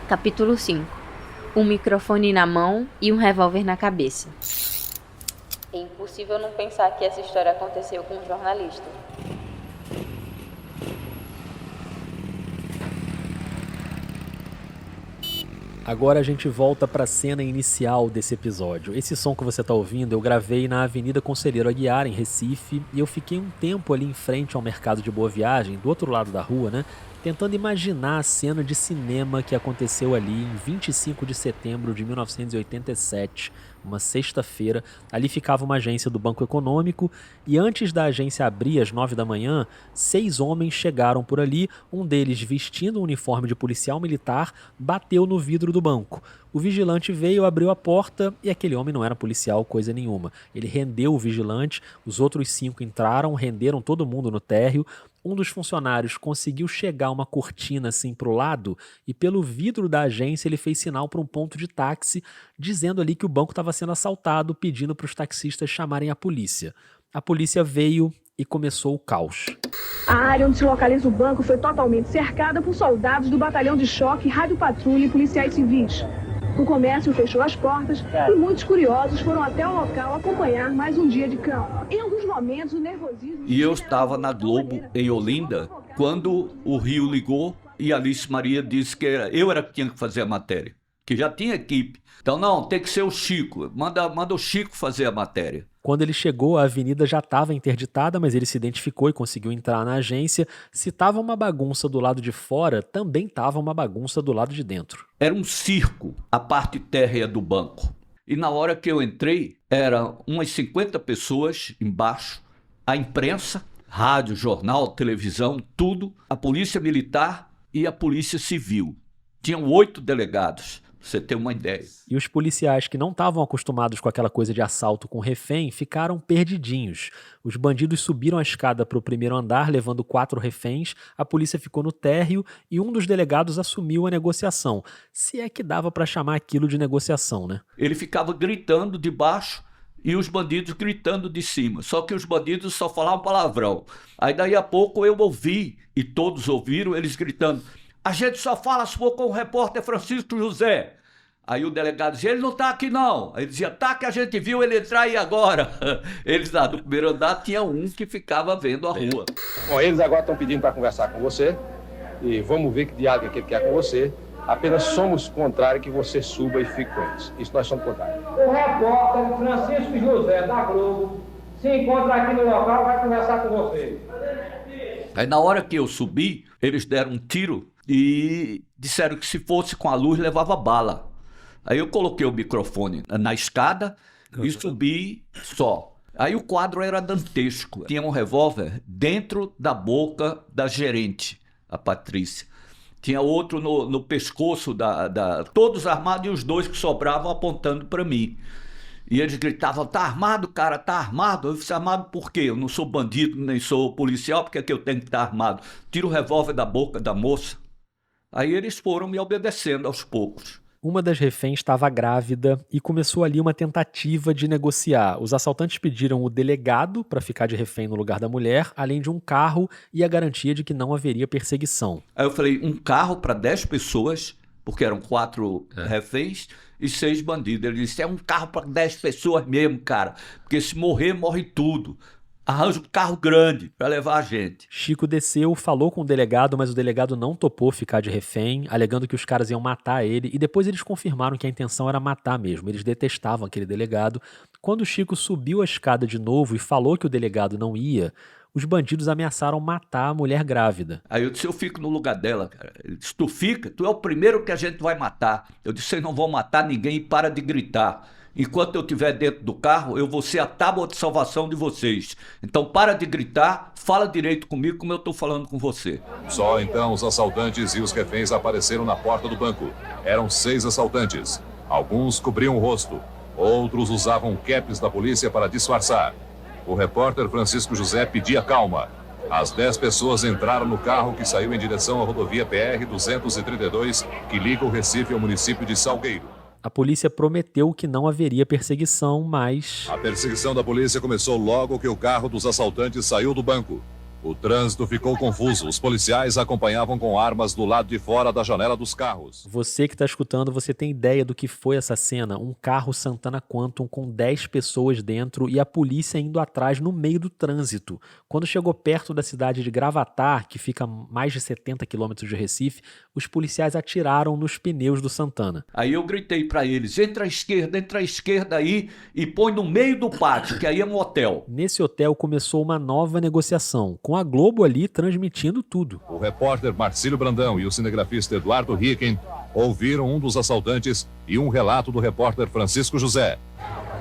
Capítulo 5. Um microfone na mão e um revólver na cabeça. É impossível não pensar que essa história aconteceu com um jornalista. Agora a gente volta para a cena inicial desse episódio. Esse som que você está ouvindo eu gravei na Avenida Conselheiro Aguiar, em Recife, e eu fiquei um tempo ali em frente ao Mercado de Boa Viagem, do outro lado da rua, né? Tentando imaginar a cena de cinema que aconteceu ali em 25 de setembro de 1987, uma sexta-feira. Ali ficava uma agência do Banco Econômico e antes da agência abrir às 9 da manhã, 6 homens chegaram por ali, um deles vestindo um uniforme de policial militar, bateu no vidro do banco. O vigilante veio, abriu a porta e aquele homem não era policial, coisa nenhuma. Ele rendeu o vigilante, os outros 5 entraram, renderam todo mundo no térreo. Um dos funcionários conseguiu chegar uma cortina assim pro lado e pelo vidro da agência ele fez sinal para um ponto de táxi, dizendo ali que o banco estava sendo assaltado, pedindo para os taxistas chamarem a polícia. A polícia veio e começou o caos. A área onde se localiza o banco foi totalmente cercada por soldados do batalhão de choque, rádio patrulha e policiais civis. O comércio fechou as portas e muitos curiosos foram até o local acompanhar mais um dia de campo. Em alguns momentos, o nervosismo... E eu estava na Globo, em Olinda, quando o Rio ligou e Alice Maria disse que eu era que tinha que fazer a matéria, que já tinha equipe. Então, não, tem que ser o Chico, manda o Chico fazer a matéria. Quando ele chegou, a avenida já estava interditada, mas ele se identificou e conseguiu entrar na agência. Se estava uma bagunça do lado de fora, também estava uma bagunça do lado de dentro. Era um circo, a parte térrea do banco. E na hora que eu entrei, eram umas 50 pessoas embaixo, a imprensa, rádio, jornal, televisão, tudo, a polícia militar e a polícia civil. Tinham 8 delegados. Pra você ter uma ideia. E os policiais que não estavam acostumados com aquela coisa de assalto com refém ficaram perdidinhos. Os bandidos subiram a escada para o primeiro andar, levando 4 reféns, a polícia ficou no térreo e um dos delegados assumiu a negociação. Se é que dava para chamar aquilo de negociação, né? Ele ficava gritando de baixo e os bandidos gritando de cima. Só que os bandidos só falavam palavrão. Aí daí a pouco eu ouvi, e todos ouviram, eles gritando: a gente só fala se for com o repórter Francisco José. Aí o delegado dizia: ele não tá aqui não. Aí ele dizia: tá, que a gente viu ele entrar aí agora. Eles lá do primeiro andar tinha um que ficava vendo a rua. Bom, eles agora estão pedindo para conversar com você e vamos ver que diálogo que ele quer com você. Apenas somos contrários que você suba e fique com eles. Isso nós somos contrários. O repórter Francisco José da Globo se encontra aqui no local, vai conversar com você. Aí na hora que eu subi, eles deram um tiro e disseram que se fosse com a luz levava bala. Aí eu coloquei o microfone na escada e subi só. Aí o quadro era dantesco. Tinha um revólver dentro da boca da gerente, a Patrícia. Tinha outro no pescoço, todos armados, e os 2 que sobravam apontando para mim. E eles gritavam: tá armado, cara, tá armado? Eu disse: armado por quê? Eu não sou bandido, nem sou policial, porque é que eu tenho que estar armado? Tira o revólver da boca da moça. Aí eles foram me obedecendo aos poucos. Uma das reféns estava grávida e começou ali uma tentativa de negociar. Os assaltantes pediram o delegado para ficar de refém no lugar da mulher, além de um carro e a garantia de que não haveria perseguição. Aí eu falei: um carro para 10 pessoas, porque eram 4 reféns e 6 bandidos. Ele disse: é um carro para 10 pessoas mesmo, cara, porque se morrer, morre tudo. Arranja um carro grande para levar a gente. Chico desceu, falou com o delegado, mas o delegado não topou ficar de refém, alegando que os caras iam matar ele, e depois eles confirmaram que a intenção era matar mesmo. Eles detestavam aquele delegado. Quando o Chico subiu a escada de novo e falou que o delegado não ia, os bandidos ameaçaram matar a mulher grávida. Aí eu disse: eu fico no lugar dela, cara. Ele disse: tu fica? Tu é o primeiro que a gente vai matar. Eu disse: vocês não vão matar ninguém, e para de gritar. Enquanto eu estiver dentro do carro, eu vou ser a tábua de salvação de vocês. Então para de gritar, fala direito comigo como eu estou falando com você. Só então os assaltantes e os reféns apareceram na porta do banco. Eram 6 assaltantes. Alguns cobriam o rosto. Outros usavam caps da polícia para disfarçar. O repórter Francisco José pedia calma. As 10 pessoas entraram no carro que saiu em direção à rodovia PR-232, que liga o Recife ao município de Salgueiro. A polícia prometeu que não haveria perseguição, mas... A perseguição da polícia começou logo que o carro dos assaltantes saiu do banco. O trânsito ficou confuso. Os policiais acompanhavam com armas do lado de fora da janela dos carros. Você que está escutando, você tem ideia do que foi essa cena? Um carro Santana Quantum com 10 pessoas dentro e a polícia indo atrás no meio do trânsito. Quando chegou perto da cidade de Gravatar, que fica a mais de 70 quilômetros de Recife, os policiais atiraram nos pneus do Santana. Aí eu gritei para eles: entra à esquerda aí e põe no meio do pátio, que aí é um hotel. Nesse hotel começou uma nova negociação, com a Globo ali transmitindo tudo. O repórter Marcílio Brandão e o cinegrafista Eduardo Ricken ouviram um dos assaltantes e um relato do repórter Francisco José.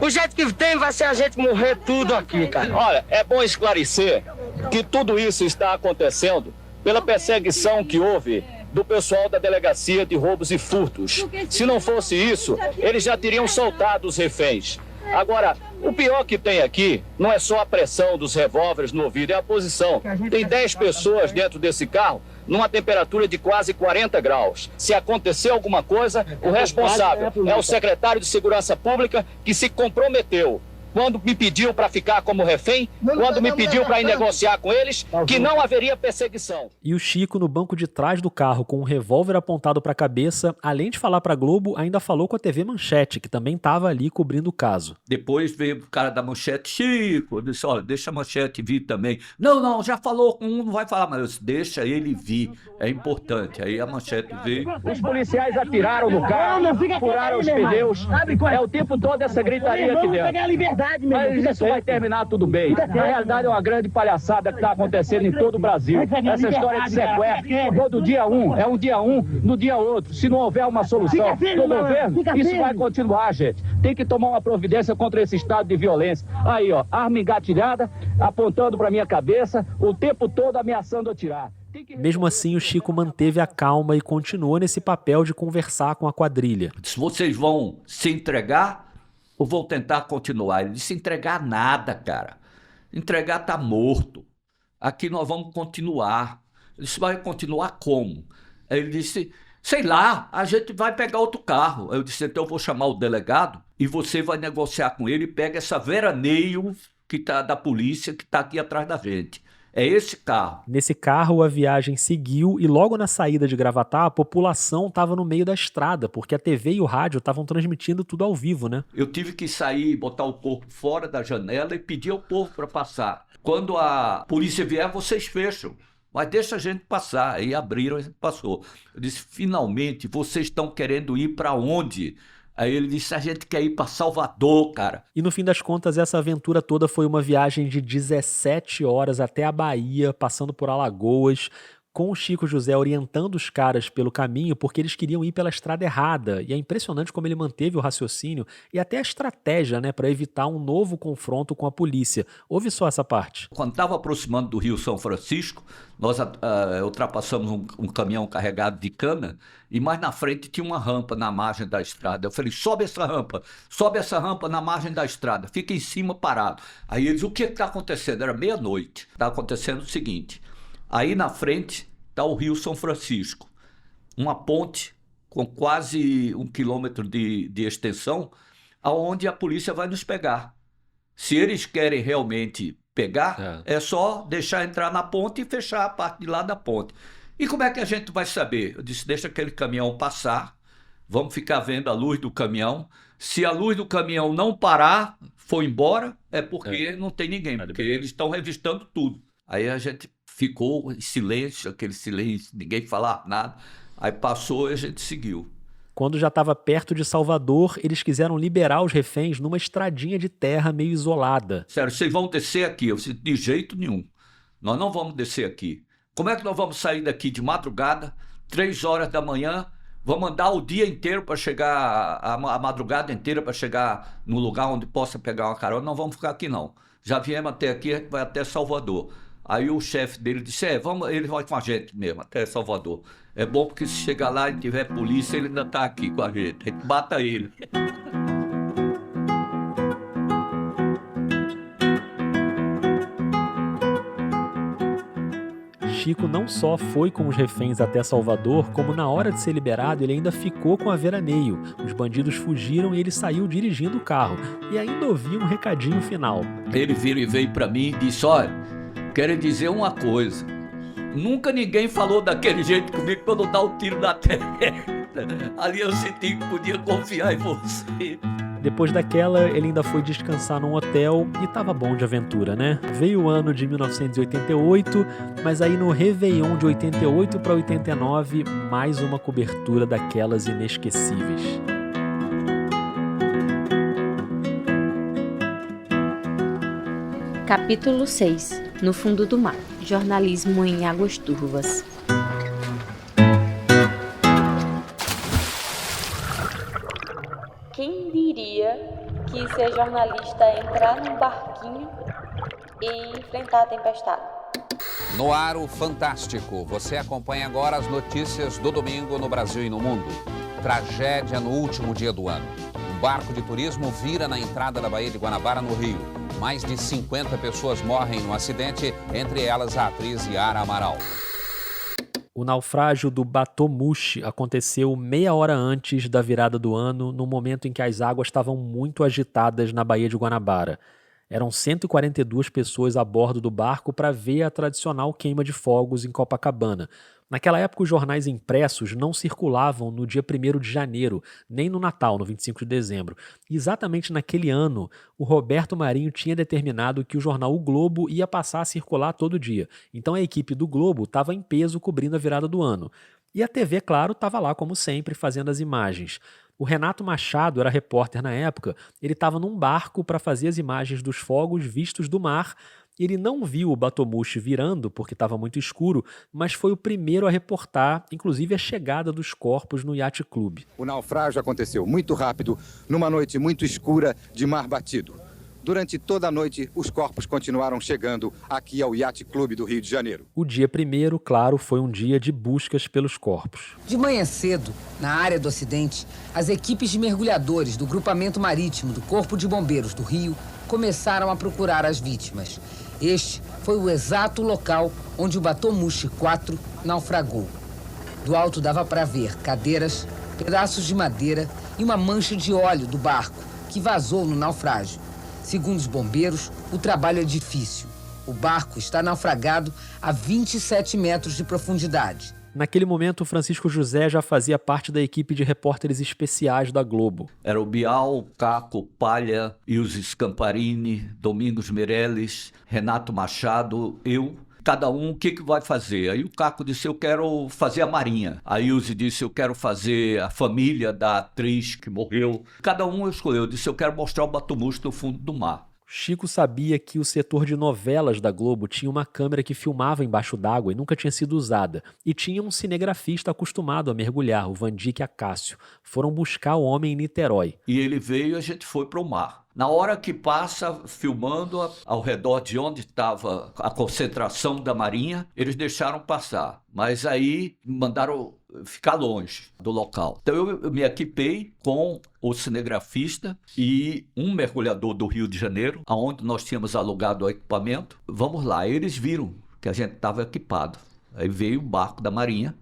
O jeito que tem vai ser a gente morrer tudo aqui, cara. Olha, é bom esclarecer que tudo isso está acontecendo pela perseguição que houve do pessoal da Delegacia de Roubos e Furtos. Se não fosse isso, eles já teriam soltado os reféns. Agora, o pior que tem aqui não é só a pressão dos revólveres no ouvido, é a posição. Tem 10 pessoas dentro desse carro numa temperatura de quase 40 graus. Se acontecer alguma coisa, o responsável é o secretário de Segurança Pública, que se comprometeu quando me pediu para ficar como refém, quando me pediu para ir negociar com eles, que não haveria perseguição. E o Chico, no banco de trás do carro, com um revólver apontado para a cabeça, além de falar para a Globo, ainda falou com a TV Manchete, que também estava ali cobrindo o caso. Depois veio o cara da Manchete, Chico, eu disse, olha, deixa a Manchete vir também. Não, já falou com um, não vai falar, mas eu disse, deixa ele vir, é importante. Aí a Manchete veio. Os policiais atiraram no carro, furaram os pneus, é o tempo todo essa gritaria aqui dentro. Mas isso vai terminar tudo bem. Na realidade é uma grande palhaçada que está acontecendo em todo o Brasil. Essa história de sequestro, todo dia é um dia no dia outro. Se não houver uma solução do governo, isso vai continuar, gente. Tem que tomar uma providência contra esse estado de violência. Aí, ó, arma engatilhada, apontando para minha cabeça, o tempo todo ameaçando atirar. Mesmo assim, o Chico manteve a calma e continuou nesse papel de conversar com a quadrilha. Se vocês vão se entregar, ou vou tentar continuar? Ele disse, entregar nada, cara. Entregar tá morto. Aqui nós vamos continuar. Ele disse, vai continuar como? Aí ele disse, sei lá, a gente vai pegar outro carro. Aí eu disse, então eu vou chamar o delegado e você vai negociar com ele e pega essa veraneio que tá da polícia que tá aqui atrás da gente. É esse carro. Nesse carro, a viagem seguiu e logo na saída de Gravatá, a população estava no meio da estrada, porque a TV e o rádio estavam transmitindo tudo ao vivo, né? Eu tive que sair, botar o corpo fora da janela e pedir ao povo para passar. Quando a polícia vier, vocês fecham. Mas deixa a gente passar. Aí abriram e a gente passou. Eu disse, finalmente, vocês estão querendo ir para onde? Aí ele disse, a gente quer ir para Salvador, cara. E no fim das contas, essa aventura toda foi uma viagem de 17 horas até a Bahia, passando por Alagoas, com o Chico José orientando os caras pelo caminho, porque eles queriam ir pela estrada errada. E é impressionante como ele manteve o raciocínio e até a estratégia, né, para evitar um novo confronto com a polícia. Ouve só essa parte. Quando estava aproximando do Rio São Francisco, nós ultrapassamos um caminhão carregado de cana e mais na frente tinha uma rampa na margem da estrada. Eu falei, sobe essa rampa na margem da estrada, fica em cima parado. Aí eles, o que está acontecendo? Era meia-noite. Está acontecendo o seguinte, aí na frente está o Rio São Francisco, uma ponte com quase 1 quilômetro de extensão, aonde a polícia vai nos pegar. Se eles querem realmente pegar, é só deixar entrar na ponte e fechar a parte de lá da ponte. E como é que a gente vai saber? Eu disse, deixa aquele caminhão passar, vamos ficar vendo a luz do caminhão. Se a luz do caminhão não parar, for embora, é porque não tem ninguém, porque eles estão revistando tudo. Aí a gente ficou em silêncio, aquele silêncio, ninguém falava nada. Aí passou e a gente seguiu. Quando já estava perto de Salvador, eles quiseram liberar os reféns numa estradinha de terra meio isolada. Sério, vocês vão descer aqui? Eu disse, de jeito nenhum. Nós não vamos descer aqui. Como é que nós vamos sair daqui de madrugada, 3 horas da manhã, vamos andar o dia inteiro para chegar, a madrugada inteira para chegar no lugar onde possa pegar uma carona? Não vamos ficar aqui não. Já viemos até aqui, a gente vai até Salvador. Aí o chefe dele disse, ele vai com a gente mesmo, até Salvador. É bom porque se chegar lá e tiver polícia, ele ainda está aqui com a gente. A gente bata ele. Chico não só foi com os reféns até Salvador, como na hora de ser liberado ele ainda ficou com a veraneio. Os bandidos fugiram e ele saiu dirigindo o carro. E ainda ouvi um recadinho final. Ele veio para mim e disse, olha, quero dizer uma coisa. Nunca ninguém falou daquele jeito comigo para eu não dar um tiro na testa. Ali eu senti que podia confiar em você. Depois daquela, ele ainda foi descansar num hotel e tava bom de aventura, né? Veio o ano de 1988, mas aí no Réveillon de 88 para 89, mais uma cobertura daquelas inesquecíveis. Capítulo 6. No fundo do mar. Jornalismo em águas turvas. Quem diria que ser jornalista é entrar num barquinho e enfrentar a tempestade? No ar, o Fantástico. Você acompanha agora as notícias do domingo no Brasil e no mundo. Tragédia no último dia do ano. Um barco de turismo vira na entrada da Baía de Guanabara, no Rio. Mais de 50 pessoas morrem no acidente, entre elas a atriz Yara Amaral. O naufrágio do Batomushi aconteceu meia hora antes da virada do ano, no momento em que as águas estavam muito agitadas na Baía de Guanabara. Eram 142 pessoas a bordo do barco para ver a tradicional queima de fogos em Copacabana. Naquela época, os jornais impressos não circulavam no dia 1º de janeiro, nem no Natal, no 25 de dezembro. E exatamente naquele ano, o Roberto Marinho tinha determinado que o jornal O Globo ia passar a circular todo dia. Então a equipe do Globo estava em peso cobrindo a virada do ano. E a TV, claro, estava lá, como sempre, fazendo as imagens. O Renato Machado era repórter na época, ele estava num barco para fazer as imagens dos fogos vistos do mar. Ele não viu o Batomushi virando, porque estava muito escuro, mas foi o primeiro a reportar, inclusive, a chegada dos corpos no Yacht Club. O naufrágio aconteceu muito rápido, numa noite muito escura de mar batido. Durante toda a noite, os corpos continuaram chegando aqui ao Yacht Club do Rio de Janeiro. O dia 1º, claro, foi um dia de buscas pelos corpos. De manhã cedo, na área do acidente, as equipes de mergulhadores do Grupamento Marítimo do Corpo de Bombeiros do Rio começaram a procurar as vítimas. Este foi o exato local onde o Batomushi 4 naufragou. Do alto dava para ver cadeiras, pedaços de madeira e uma mancha de óleo do barco que vazou no naufrágio. Segundo os bombeiros, o trabalho é difícil. O barco está naufragado a 27 metros de profundidade. Naquele momento, o Francisco José já fazia parte da equipe de repórteres especiais da Globo. Era o Bial, Caco, Palha, Ilse Scamparini, Domingos Meirelles, Renato Machado, eu. Cada um, o que vai fazer? Aí o Caco disse, eu quero fazer a Marinha. A Ilse disse, eu quero fazer a família da atriz que morreu. Cada um escolheu. Eu disse, eu quero mostrar o Batomushi no fundo do mar. Chico sabia que o setor de novelas da Globo tinha uma câmera que filmava embaixo d'água e nunca tinha sido usada. E tinha um cinegrafista acostumado a mergulhar, o Vandique Acácio. Foram buscar o homem em Niterói. E ele veio e a gente foi para o mar. Na hora que passa, filmando ao redor de onde estava a concentração da Marinha, eles deixaram passar. Mas aí mandaram ficar longe do local. Então eu me equipei com o cinegrafista e um mergulhador do Rio de Janeiro, onde nós tínhamos alugado o equipamento. Vamos lá, eles viram que a gente estava equipado. Aí veio o barco da Marinha,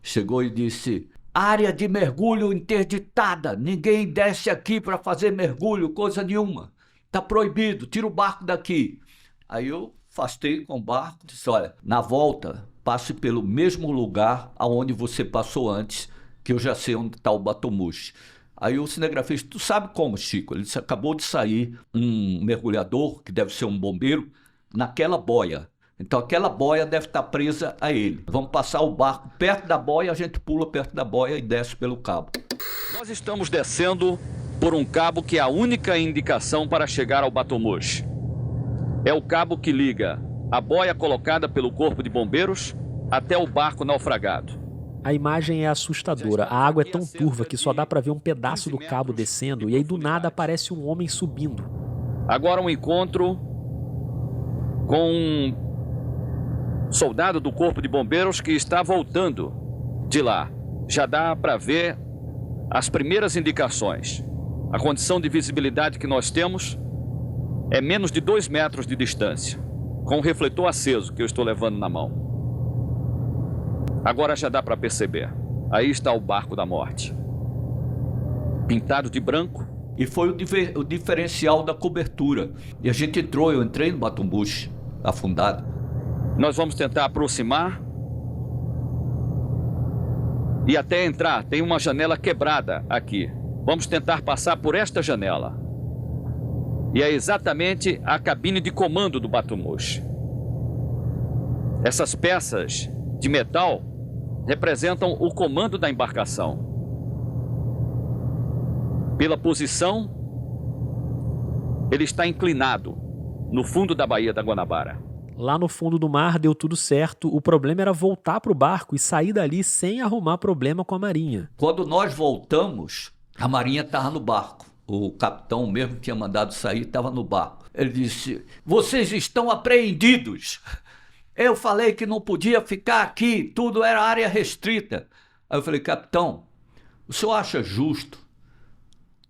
chegou e disse... Área de mergulho interditada, ninguém desce aqui para fazer mergulho, coisa nenhuma. Está proibido, tira o barco daqui. Aí eu afastei com o barco, disse, olha, na volta, passe pelo mesmo lugar aonde você passou antes, que eu já sei onde está o Batomushi. Aí o cinegrafista, tu sabe como, Chico? Ele disse, acabou de sair um mergulhador, que deve ser um bombeiro, naquela boia. Então aquela boia deve estar presa a ele. Vamos passar o barco perto da boia, a gente pula perto da boia e desce pelo cabo. Nós estamos descendo por um cabo que é a única indicação para chegar ao Batomushi. É o cabo que liga a boia colocada pelo Corpo de Bombeiros até o barco naufragado. A imagem é assustadora. A água é tão turva que só dá para ver um pedaço do cabo descendo e aí do nada aparece um homem subindo. Agora um encontro com um soldado do Corpo de Bombeiros que está voltando de lá. Já dá para ver as primeiras indicações. A condição de visibilidade que nós temos é menos de 2 metros de distância, com o refletor aceso que eu estou levando na mão. Agora já dá para perceber. Aí está o barco da morte, pintado de branco. E foi o diferencial da cobertura. E a gente entrou, eu entrei no Batomushi afundado. Nós vamos tentar aproximar e até entrar. Tem uma janela quebrada aqui. Vamos tentar passar por esta janela. E é exatamente a cabine de comando do Batomushi. Essas peças de metal representam o comando da embarcação. Pela posição, ele está inclinado no fundo da Baía da Guanabara. Lá no fundo do mar deu tudo certo, o problema era voltar para o barco e sair dali sem arrumar problema com a Marinha. Quando nós voltamos, a Marinha estava no barco. O capitão mesmo que tinha mandado sair estava no barco. Ele disse, vocês estão apreendidos. Eu falei que não podia ficar aqui, tudo era área restrita. Aí eu falei, capitão, o senhor acha justo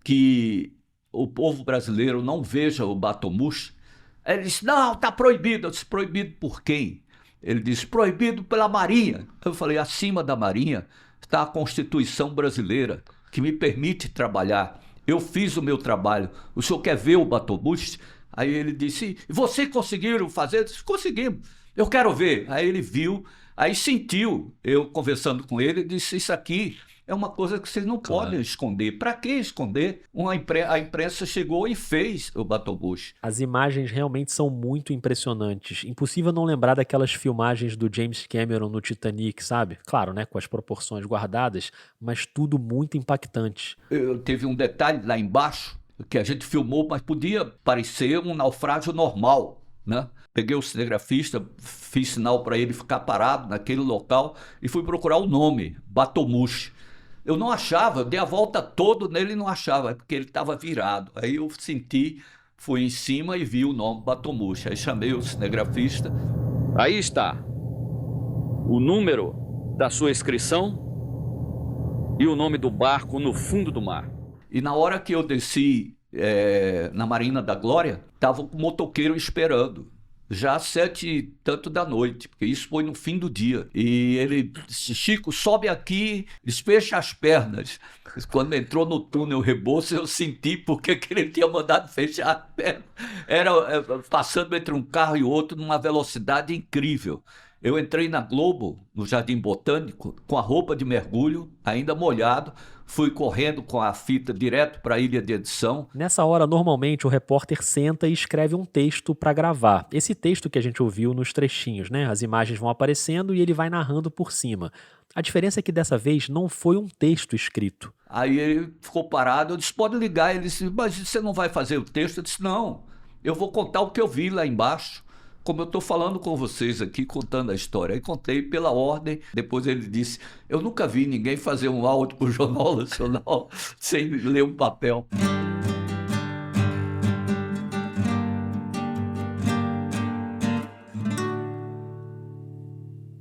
que o povo brasileiro não veja o Batomushi? Ele disse, não, está proibido. Eu disse, proibido por quem? Ele disse, proibido pela Marinha. Eu falei, acima da Marinha está a Constituição brasileira, que me permite trabalhar. Eu fiz o meu trabalho. O senhor quer ver o batomushi? Aí ele disse, vocês conseguiram fazer? Eu disse, conseguimos. Eu quero ver. Aí ele viu, aí sentiu, eu conversando com ele, disse, isso aqui é uma coisa que vocês não podem esconder. Para que esconder? A imprensa chegou e fez o batomushi. As imagens realmente são muito impressionantes. Impossível não lembrar daquelas filmagens do James Cameron no Titanic, sabe? Claro, né, com as proporções guardadas, mas tudo muito impactante. Teve um detalhe lá embaixo, que a gente filmou, mas podia parecer um naufrágio normal, né? Peguei o cinegrafista, fiz sinal para ele ficar parado naquele local e fui procurar o nome, batomushi. Eu não achava, eu dei a volta toda nele e não achava, porque ele estava virado. Aí eu senti, fui em cima e vi o nome batomushi. Aí chamei o cinegrafista. Aí está o número da sua inscrição e o nome do barco no fundo do mar. E na hora que eu desci na Marina da Glória, estava o motoqueiro esperando. Já 7h da noite, porque isso foi no fim do dia. E ele disse, Chico, sobe aqui, fecha as pernas. Quando entrou no túnel Rebouças, eu senti porque que ele tinha mandado fechar as pernas. Era passando entre um carro e outro numa velocidade incrível. Eu entrei na Globo, no Jardim Botânico, com a roupa de mergulho, ainda molhado, fui correndo com a fita direto para a ilha de edição. Nessa hora, normalmente, o repórter senta e escreve um texto para gravar. Esse texto que a gente ouviu nos trechinhos, né? As imagens vão aparecendo e ele vai narrando por cima. A diferença é que dessa vez não foi um texto escrito. Aí ele ficou parado, eu disse, pode ligar. Ele disse, mas você não vai fazer o texto? Eu disse, não, eu vou contar o que eu vi lá embaixo. Como eu estou falando com vocês aqui, contando a história. Aí contei pela ordem, depois ele disse, eu nunca vi ninguém fazer um áudio para o Jornal Nacional sem ler um papel.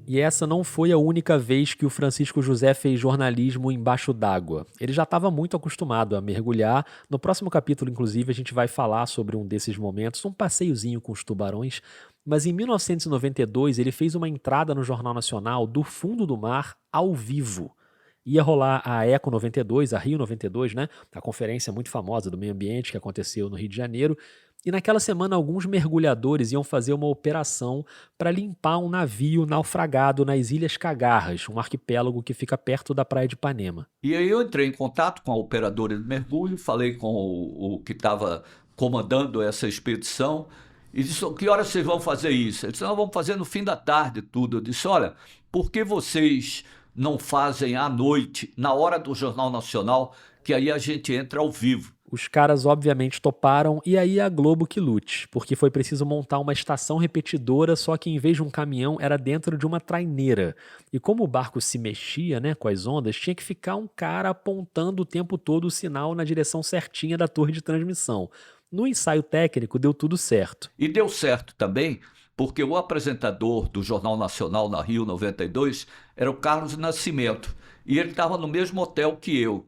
E essa não foi a única vez que o Francisco José fez jornalismo embaixo d'água. Ele já estava muito acostumado a mergulhar. No próximo capítulo, inclusive, a gente vai falar sobre um desses momentos, um passeiozinho com os tubarões. Mas em 1992, ele fez uma entrada no Jornal Nacional do fundo do mar ao vivo. Ia rolar a Eco 92, a Rio 92, né? A conferência muito famosa do meio ambiente que aconteceu no Rio de Janeiro. E naquela semana, alguns mergulhadores iam fazer uma operação para limpar um navio naufragado nas Ilhas Cagarras, um arquipélago que fica perto da praia de Ipanema. E aí eu entrei em contato com a operadora de mergulho, falei com o que estava comandando essa expedição e disse, que horas vocês vão fazer isso? Ele disse, nós vamos fazer no fim da tarde tudo. Eu disse, olha, por que vocês não fazem à noite, na hora do Jornal Nacional, que aí a gente entra ao vivo? Os caras obviamente toparam e aí a Globo que lute, porque foi preciso montar uma estação repetidora, só que em vez de um caminhão era dentro de uma traineira. E como o barco se mexia, né, com as ondas, tinha que ficar um cara apontando o tempo todo o sinal na direção certinha da torre de transmissão. No ensaio técnico deu tudo certo. E deu certo também, porque o apresentador do Jornal Nacional na Rio 92 era o Carlos Nascimento, e ele estava no mesmo hotel que eu.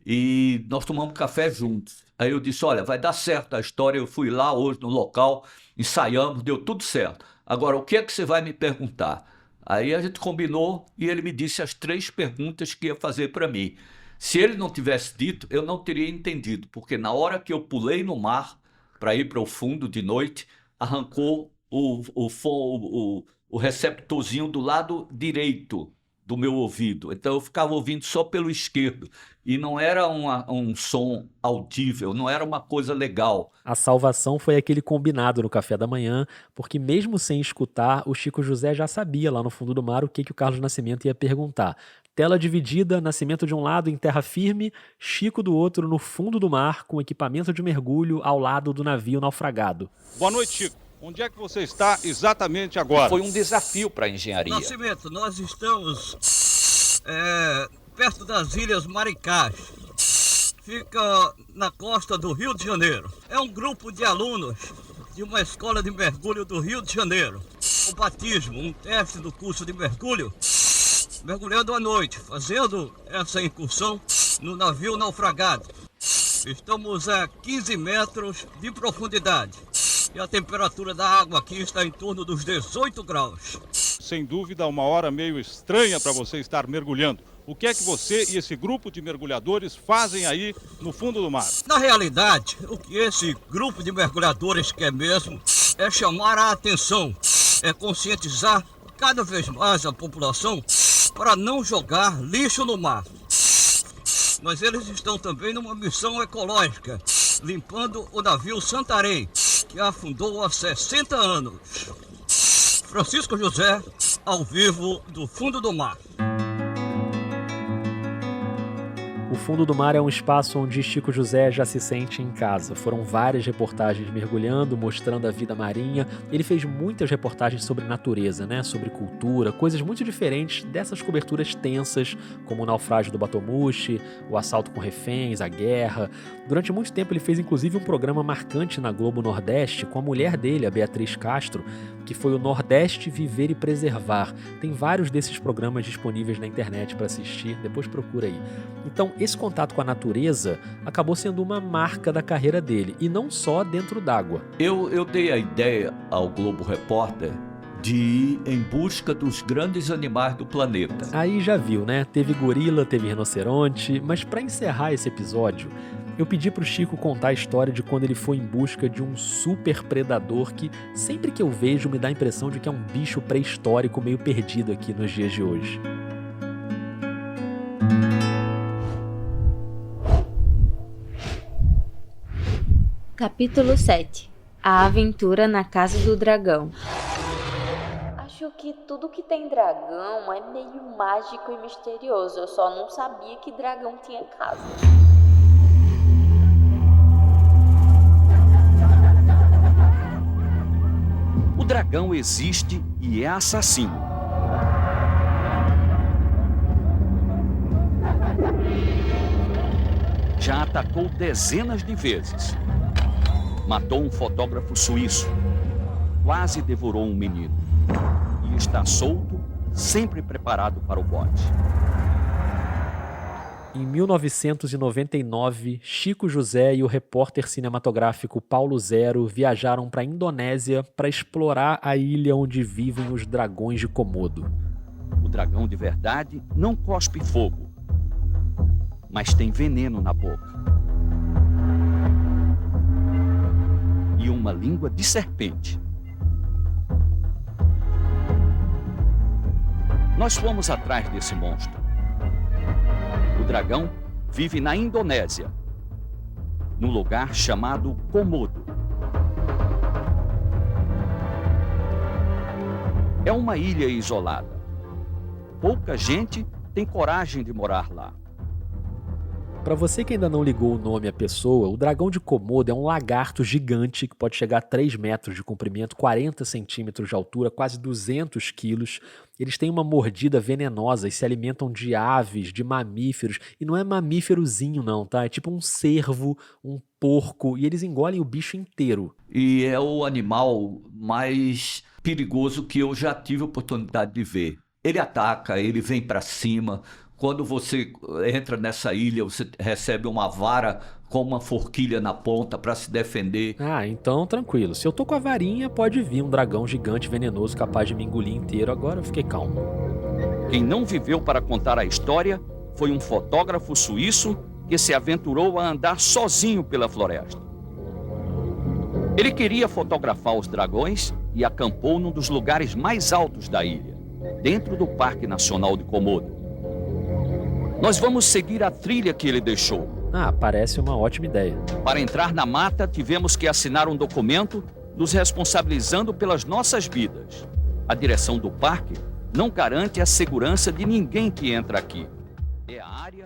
E nós tomamos café juntos. Aí eu disse, olha, vai dar certo a história. Eu fui lá hoje no local, ensaiamos, deu tudo certo. Agora, o que é que você vai me perguntar? Aí a gente combinou e ele me disse as 3 perguntas que ia fazer para mim. Se ele não tivesse dito, eu não teria entendido, porque na hora que eu pulei no mar para ir para o fundo de noite, arrancou o receptorzinho do lado direito do meu ouvido. Então eu ficava ouvindo só pelo esquerdo. E não era um som audível, não era uma coisa legal. A salvação foi aquele combinado no café da manhã, porque mesmo sem escutar, o Chico José já sabia lá no fundo do mar o que o Carlos Nascimento ia perguntar. Tela dividida, Nascimento de um lado em terra firme, Chico do outro no fundo do mar, com equipamento de mergulho ao lado do navio naufragado. Boa noite, Chico. Onde é que você está exatamente agora? Foi um desafio para a engenharia. Nascimento, nós estamos perto das Ilhas Maricás. Fica na costa do Rio de Janeiro. É um grupo de alunos de uma escola de mergulho do Rio de Janeiro. O batismo, um teste do curso de mergulho, mergulhando à noite, fazendo essa incursão no navio naufragado. Estamos a 15 metros de profundidade. E a temperatura da água aqui está em torno dos 18 graus. sem dúvida, uma hora meio estranha para você estar mergulhando. O que é que você e esse grupo de mergulhadores fazem aí no fundo do mar? Na realidade, o que esse grupo de mergulhadores quer mesmo é chamar a atenção, é conscientizar cada vez mais a população para não jogar lixo no mar. Mas eles estão também numa missão ecológica, limpando o navio Santarém, que afundou há 60 anos. Francisco José, ao vivo do fundo do mar. O Fundo do Mar é um espaço onde Chico José já se sente em casa. Foram várias reportagens mergulhando, mostrando a vida marinha. Ele fez muitas reportagens sobre natureza, sobre cultura, coisas muito diferentes dessas coberturas tensas, como o naufrágio do Batomushi, o assalto com reféns, a guerra. Durante muito tempo ele fez inclusive um programa marcante na Globo Nordeste com a mulher dele, a Beatriz Castro, que foi o Nordeste Viver e Preservar. Tem vários desses programas disponíveis na internet para assistir, depois procura aí. Então, esse contato com a natureza acabou sendo uma marca da carreira dele, e não só dentro d'água. Eu dei a ideia ao Globo Repórter de ir em busca dos grandes animais do planeta. Aí já viu, Teve gorila, teve rinoceronte, mas para encerrar esse episódio, eu pedi pro Chico contar a história de quando ele foi em busca de um super predador que, sempre que eu vejo, me dá a impressão de que é um bicho pré-histórico meio perdido aqui nos dias de hoje. Capítulo 7. A aventura na Casa do Dragão. Acho que tudo que tem dragão é meio mágico e misterioso. Eu só não sabia que dragão tinha casa. O dragão existe e é assassino. Já atacou dezenas de vezes. Matou um fotógrafo suíço. Quase devorou um menino. E está solto, sempre preparado para o bote. Em 1999, Chico José e o repórter cinematográfico Paulo Zero viajaram para a Indonésia para explorar a ilha onde vivem os dragões de Komodo. O dragão de verdade não cospe fogo, mas tem veneno na boca. E uma língua de serpente. Nós fomos atrás desse monstro. O dragão vive na Indonésia, num lugar chamado Komodo. É uma ilha isolada. Pouca gente tem coragem de morar lá. Para você que ainda não ligou o nome à pessoa, o dragão de Komodo é um lagarto gigante que pode chegar a 3 metros de comprimento, 40 centímetros de altura, quase 200 quilos. Eles têm uma mordida venenosa e se alimentam de aves, de mamíferos. E não é mamíferozinho não, tá? É tipo um cervo, um porco, e eles engolem o bicho inteiro. E é o animal mais perigoso que eu já tive a oportunidade de ver. Ele ataca, ele vem para cima. Quando você entra nessa ilha, você recebe uma vara com uma forquilha na ponta para se defender. Ah, então tranquilo. Se eu tô com a varinha, pode vir um dragão gigante venenoso capaz de me engolir inteiro. Agora eu fiquei calmo. Quem não viveu para contar a história foi um fotógrafo suíço que se aventurou a andar sozinho pela floresta. Ele queria fotografar os dragões e acampou num dos lugares mais altos da ilha, dentro do Parque Nacional de Komodo. Nós vamos seguir a trilha que ele deixou. Ah, parece uma ótima ideia. Para entrar na mata, tivemos que assinar um documento nos responsabilizando pelas nossas vidas. A direção do parque não garante a segurança de ninguém que entra aqui.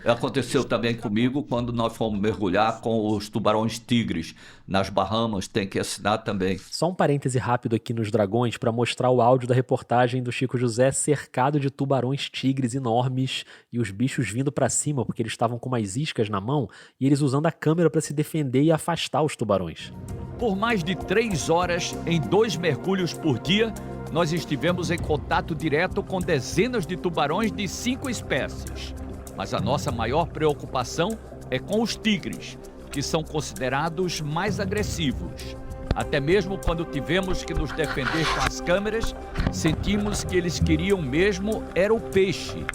Aconteceu também comigo quando nós fomos mergulhar com os tubarões tigres nas Bahamas, tem que assinar também. Só um parêntese rápido aqui nos dragões para mostrar o áudio da reportagem do Chico José cercado de tubarões tigres enormes e os bichos vindo para cima porque eles estavam com umas iscas na mão e eles usando a câmera para se defender e afastar os tubarões. Por mais de 3 horas, em 2 mergulhos por dia, nós estivemos em contato direto com dezenas de tubarões de 5 espécies. Mas a nossa maior preocupação é com os tigres, que são considerados mais agressivos. Até mesmo quando tivemos que nos defender com as câmeras, sentimos que eles queriam mesmo era o peixe.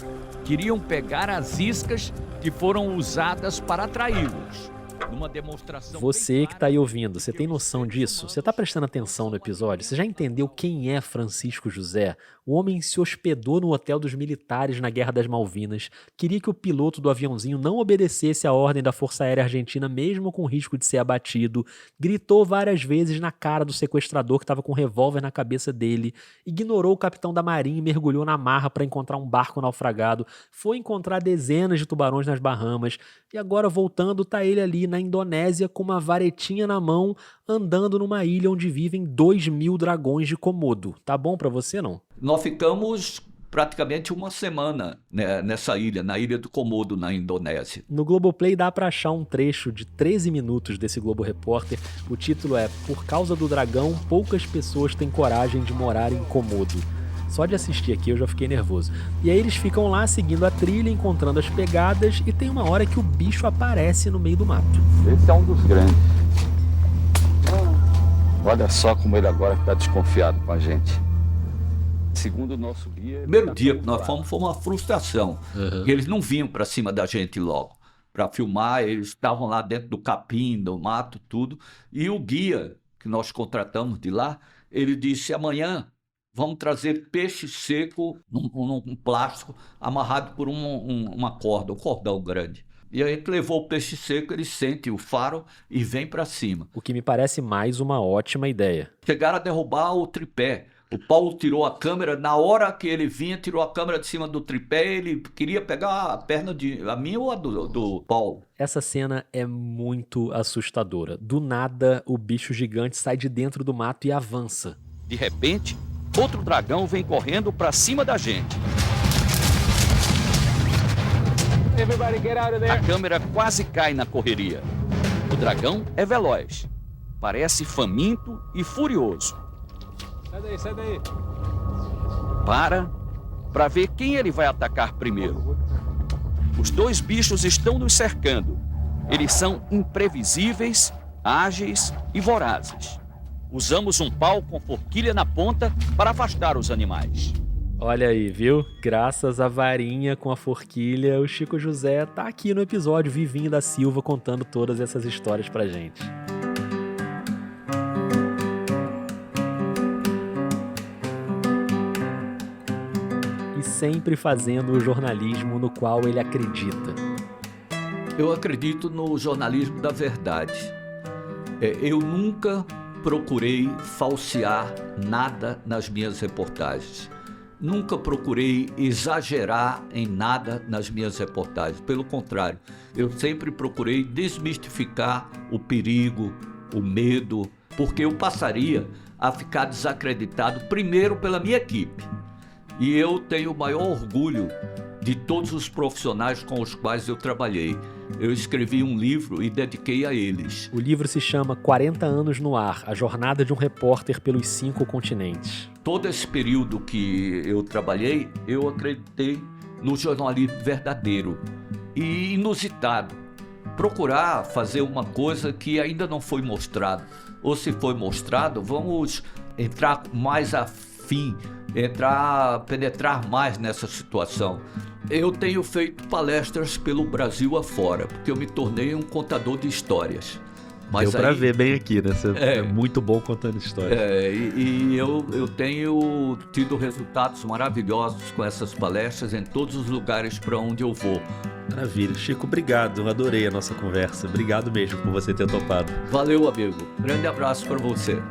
Queriam pegar as iscas que foram usadas para atraí-los. Numa demonstração. Você que está aí ouvindo, você tem noção disso? Você está prestando atenção no episódio? Você já entendeu quem é Francisco José? O homem se hospedou no hotel dos militares na Guerra das Malvinas, queria que o piloto do aviãozinho não obedecesse a ordem da Força Aérea Argentina, mesmo com risco de ser abatido, gritou várias vezes na cara do sequestrador que estava com um revólver na cabeça dele, ignorou o capitão da Marinha e mergulhou na marra para encontrar um barco naufragado, foi encontrar dezenas de tubarões nas Bahamas, e agora voltando tá ele ali na Indonésia com uma varetinha na mão, andando numa ilha onde vivem 2.000 dragões de Komodo. Tá bom pra você, não? Nós ficamos praticamente uma semana, né, nessa ilha, na ilha do Komodo, na Indonésia. No Globoplay dá pra achar um trecho de 13 minutos desse Globo Repórter. O título é Por causa do dragão, poucas pessoas têm coragem de morar em Komodo. Só de assistir aqui eu já fiquei nervoso. E aí eles ficam lá seguindo a trilha, encontrando as pegadas, e tem uma hora que o bicho aparece no meio do mato. Esse é um dos grandes. Olha só como ele agora está desconfiado com a gente. Segundo o nosso guia... Primeiro dia que nós fomos foi uma frustração. Eles não vinham para cima da gente logo para filmar, eles estavam lá dentro do capim, do mato, tudo. E o guia que nós contratamos de lá, ele disse, amanhã vamos trazer peixe seco num plástico amarrado por uma corda, um cordão grande. E aí a gente levou o peixe seco, ele sente o faro e vem para cima. O que me parece mais uma ótima ideia. Chegaram a derrubar o tripé. O Paulo tirou a câmera, na hora que ele vinha, tirou a câmera de cima do tripé, ele queria pegar a perna a minha ou a do Paulo. Essa cena é muito assustadora. Do nada, o bicho gigante sai de dentro do mato e avança. De repente, outro dragão vem correndo para cima da gente. A câmera quase cai na correria. O dragão é veloz, parece faminto e furioso. Sai daí. Para ver quem ele vai atacar primeiro. Os dois bichos estão nos cercando. Eles são imprevisíveis, ágeis e vorazes. Usamos um pau com forquilha na ponta para afastar os animais. Olha aí, viu? Graças à varinha com a forquilha, o Chico José tá aqui no episódio Vivinho da Silva contando todas essas histórias pra gente. E sempre fazendo o jornalismo no qual ele acredita. Eu acredito no jornalismo da verdade. Eu nunca procurei falsear nada nas minhas reportagens. Nunca procurei exagerar em nada nas minhas reportagens. Pelo contrário, eu sempre procurei desmistificar o perigo, o medo, porque eu passaria a ficar desacreditado primeiro pela minha equipe. E eu tenho o maior orgulho de todos os profissionais com os quais eu trabalhei. Eu escrevi um livro e dediquei a eles. O livro se chama 40 anos no ar, a jornada de um repórter pelos 5 continentes. Todo esse período que eu trabalhei, eu acreditei no jornalismo verdadeiro e inusitado. Procurar fazer uma coisa que ainda não foi mostrado. Ou se foi mostrado, vamos entrar mais afim, penetrar mais nessa situação. Eu tenho feito palestras pelo Brasil afora, porque eu me tornei um contador de histórias. Mas deu pra ver bem aqui, né? Você é muito bom contando histórias. E eu tenho tido resultados maravilhosos com essas palestras em todos os lugares para onde eu vou. Maravilha. Chico, obrigado. Eu adorei a nossa conversa. Obrigado mesmo por você ter topado. Valeu, amigo. Grande abraço para você.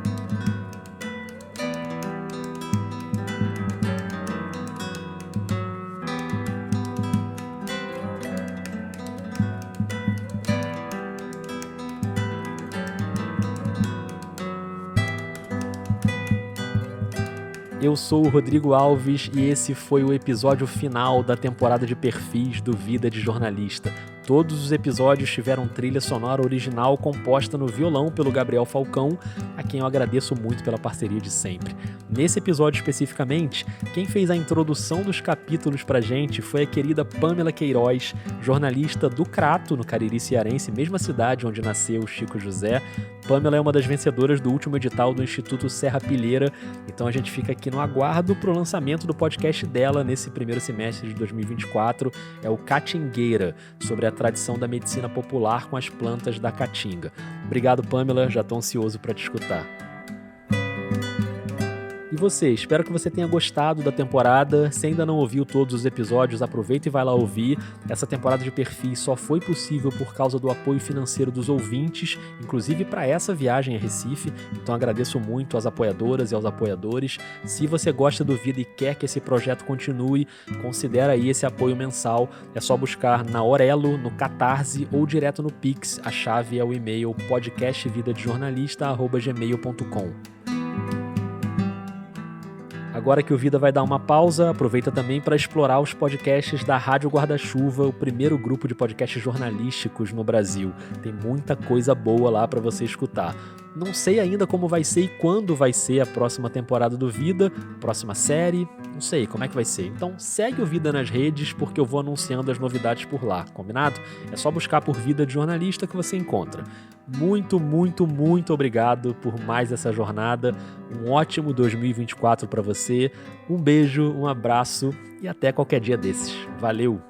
Eu sou o Rodrigo Alves e esse foi o episódio final da temporada de perfis do Vida de Jornalista. Todos os episódios tiveram trilha sonora original composta no violão pelo Gabriel Falcão, a quem eu agradeço muito pela parceria de sempre. Nesse episódio especificamente, quem fez a introdução dos capítulos pra gente foi a querida Pamela Queiroz, jornalista do Crato, no Cariri Cearense, mesma cidade onde nasceu o Chico José. Pamela é uma das vencedoras do último edital do Instituto Serra Pilheira, então a gente fica aqui no aguardo para o lançamento do podcast dela nesse primeiro semestre de 2024, é o Catingueira, sobre a tradição da medicina popular com as plantas da caatinga. Obrigado, Pamela, já estou ansioso para te escutar. E você, espero que você tenha gostado da temporada. Se ainda não ouviu todos os episódios, aproveita e vai lá ouvir. Essa temporada de Perfis só foi possível por causa do apoio financeiro dos ouvintes, inclusive para essa viagem a Recife. Então agradeço muito às apoiadoras e aos apoiadores. Se você gosta do Vida e quer que esse projeto continue, considera aí esse apoio mensal. É só buscar na Orelo, no Catarse ou direto no Pix. A chave é o e-mail podcastvidadejornalista@gmail.com. Agora que o Vida vai dar uma pausa, aproveita também para explorar os podcasts da Rádio Guarda-Chuva, o primeiro grupo de podcasts jornalísticos no Brasil. Tem muita coisa boa lá para você escutar. Não sei ainda como vai ser e quando vai ser a próxima temporada do Vida, próxima série, não sei como é que vai ser. Então segue o Vida nas redes, porque eu vou anunciando as novidades por lá, combinado? É só buscar por Vida de Jornalista que você encontra. Muito, muito, muito obrigado por mais essa jornada. Um ótimo 2024 para você. Um beijo, um abraço e até qualquer dia desses. Valeu!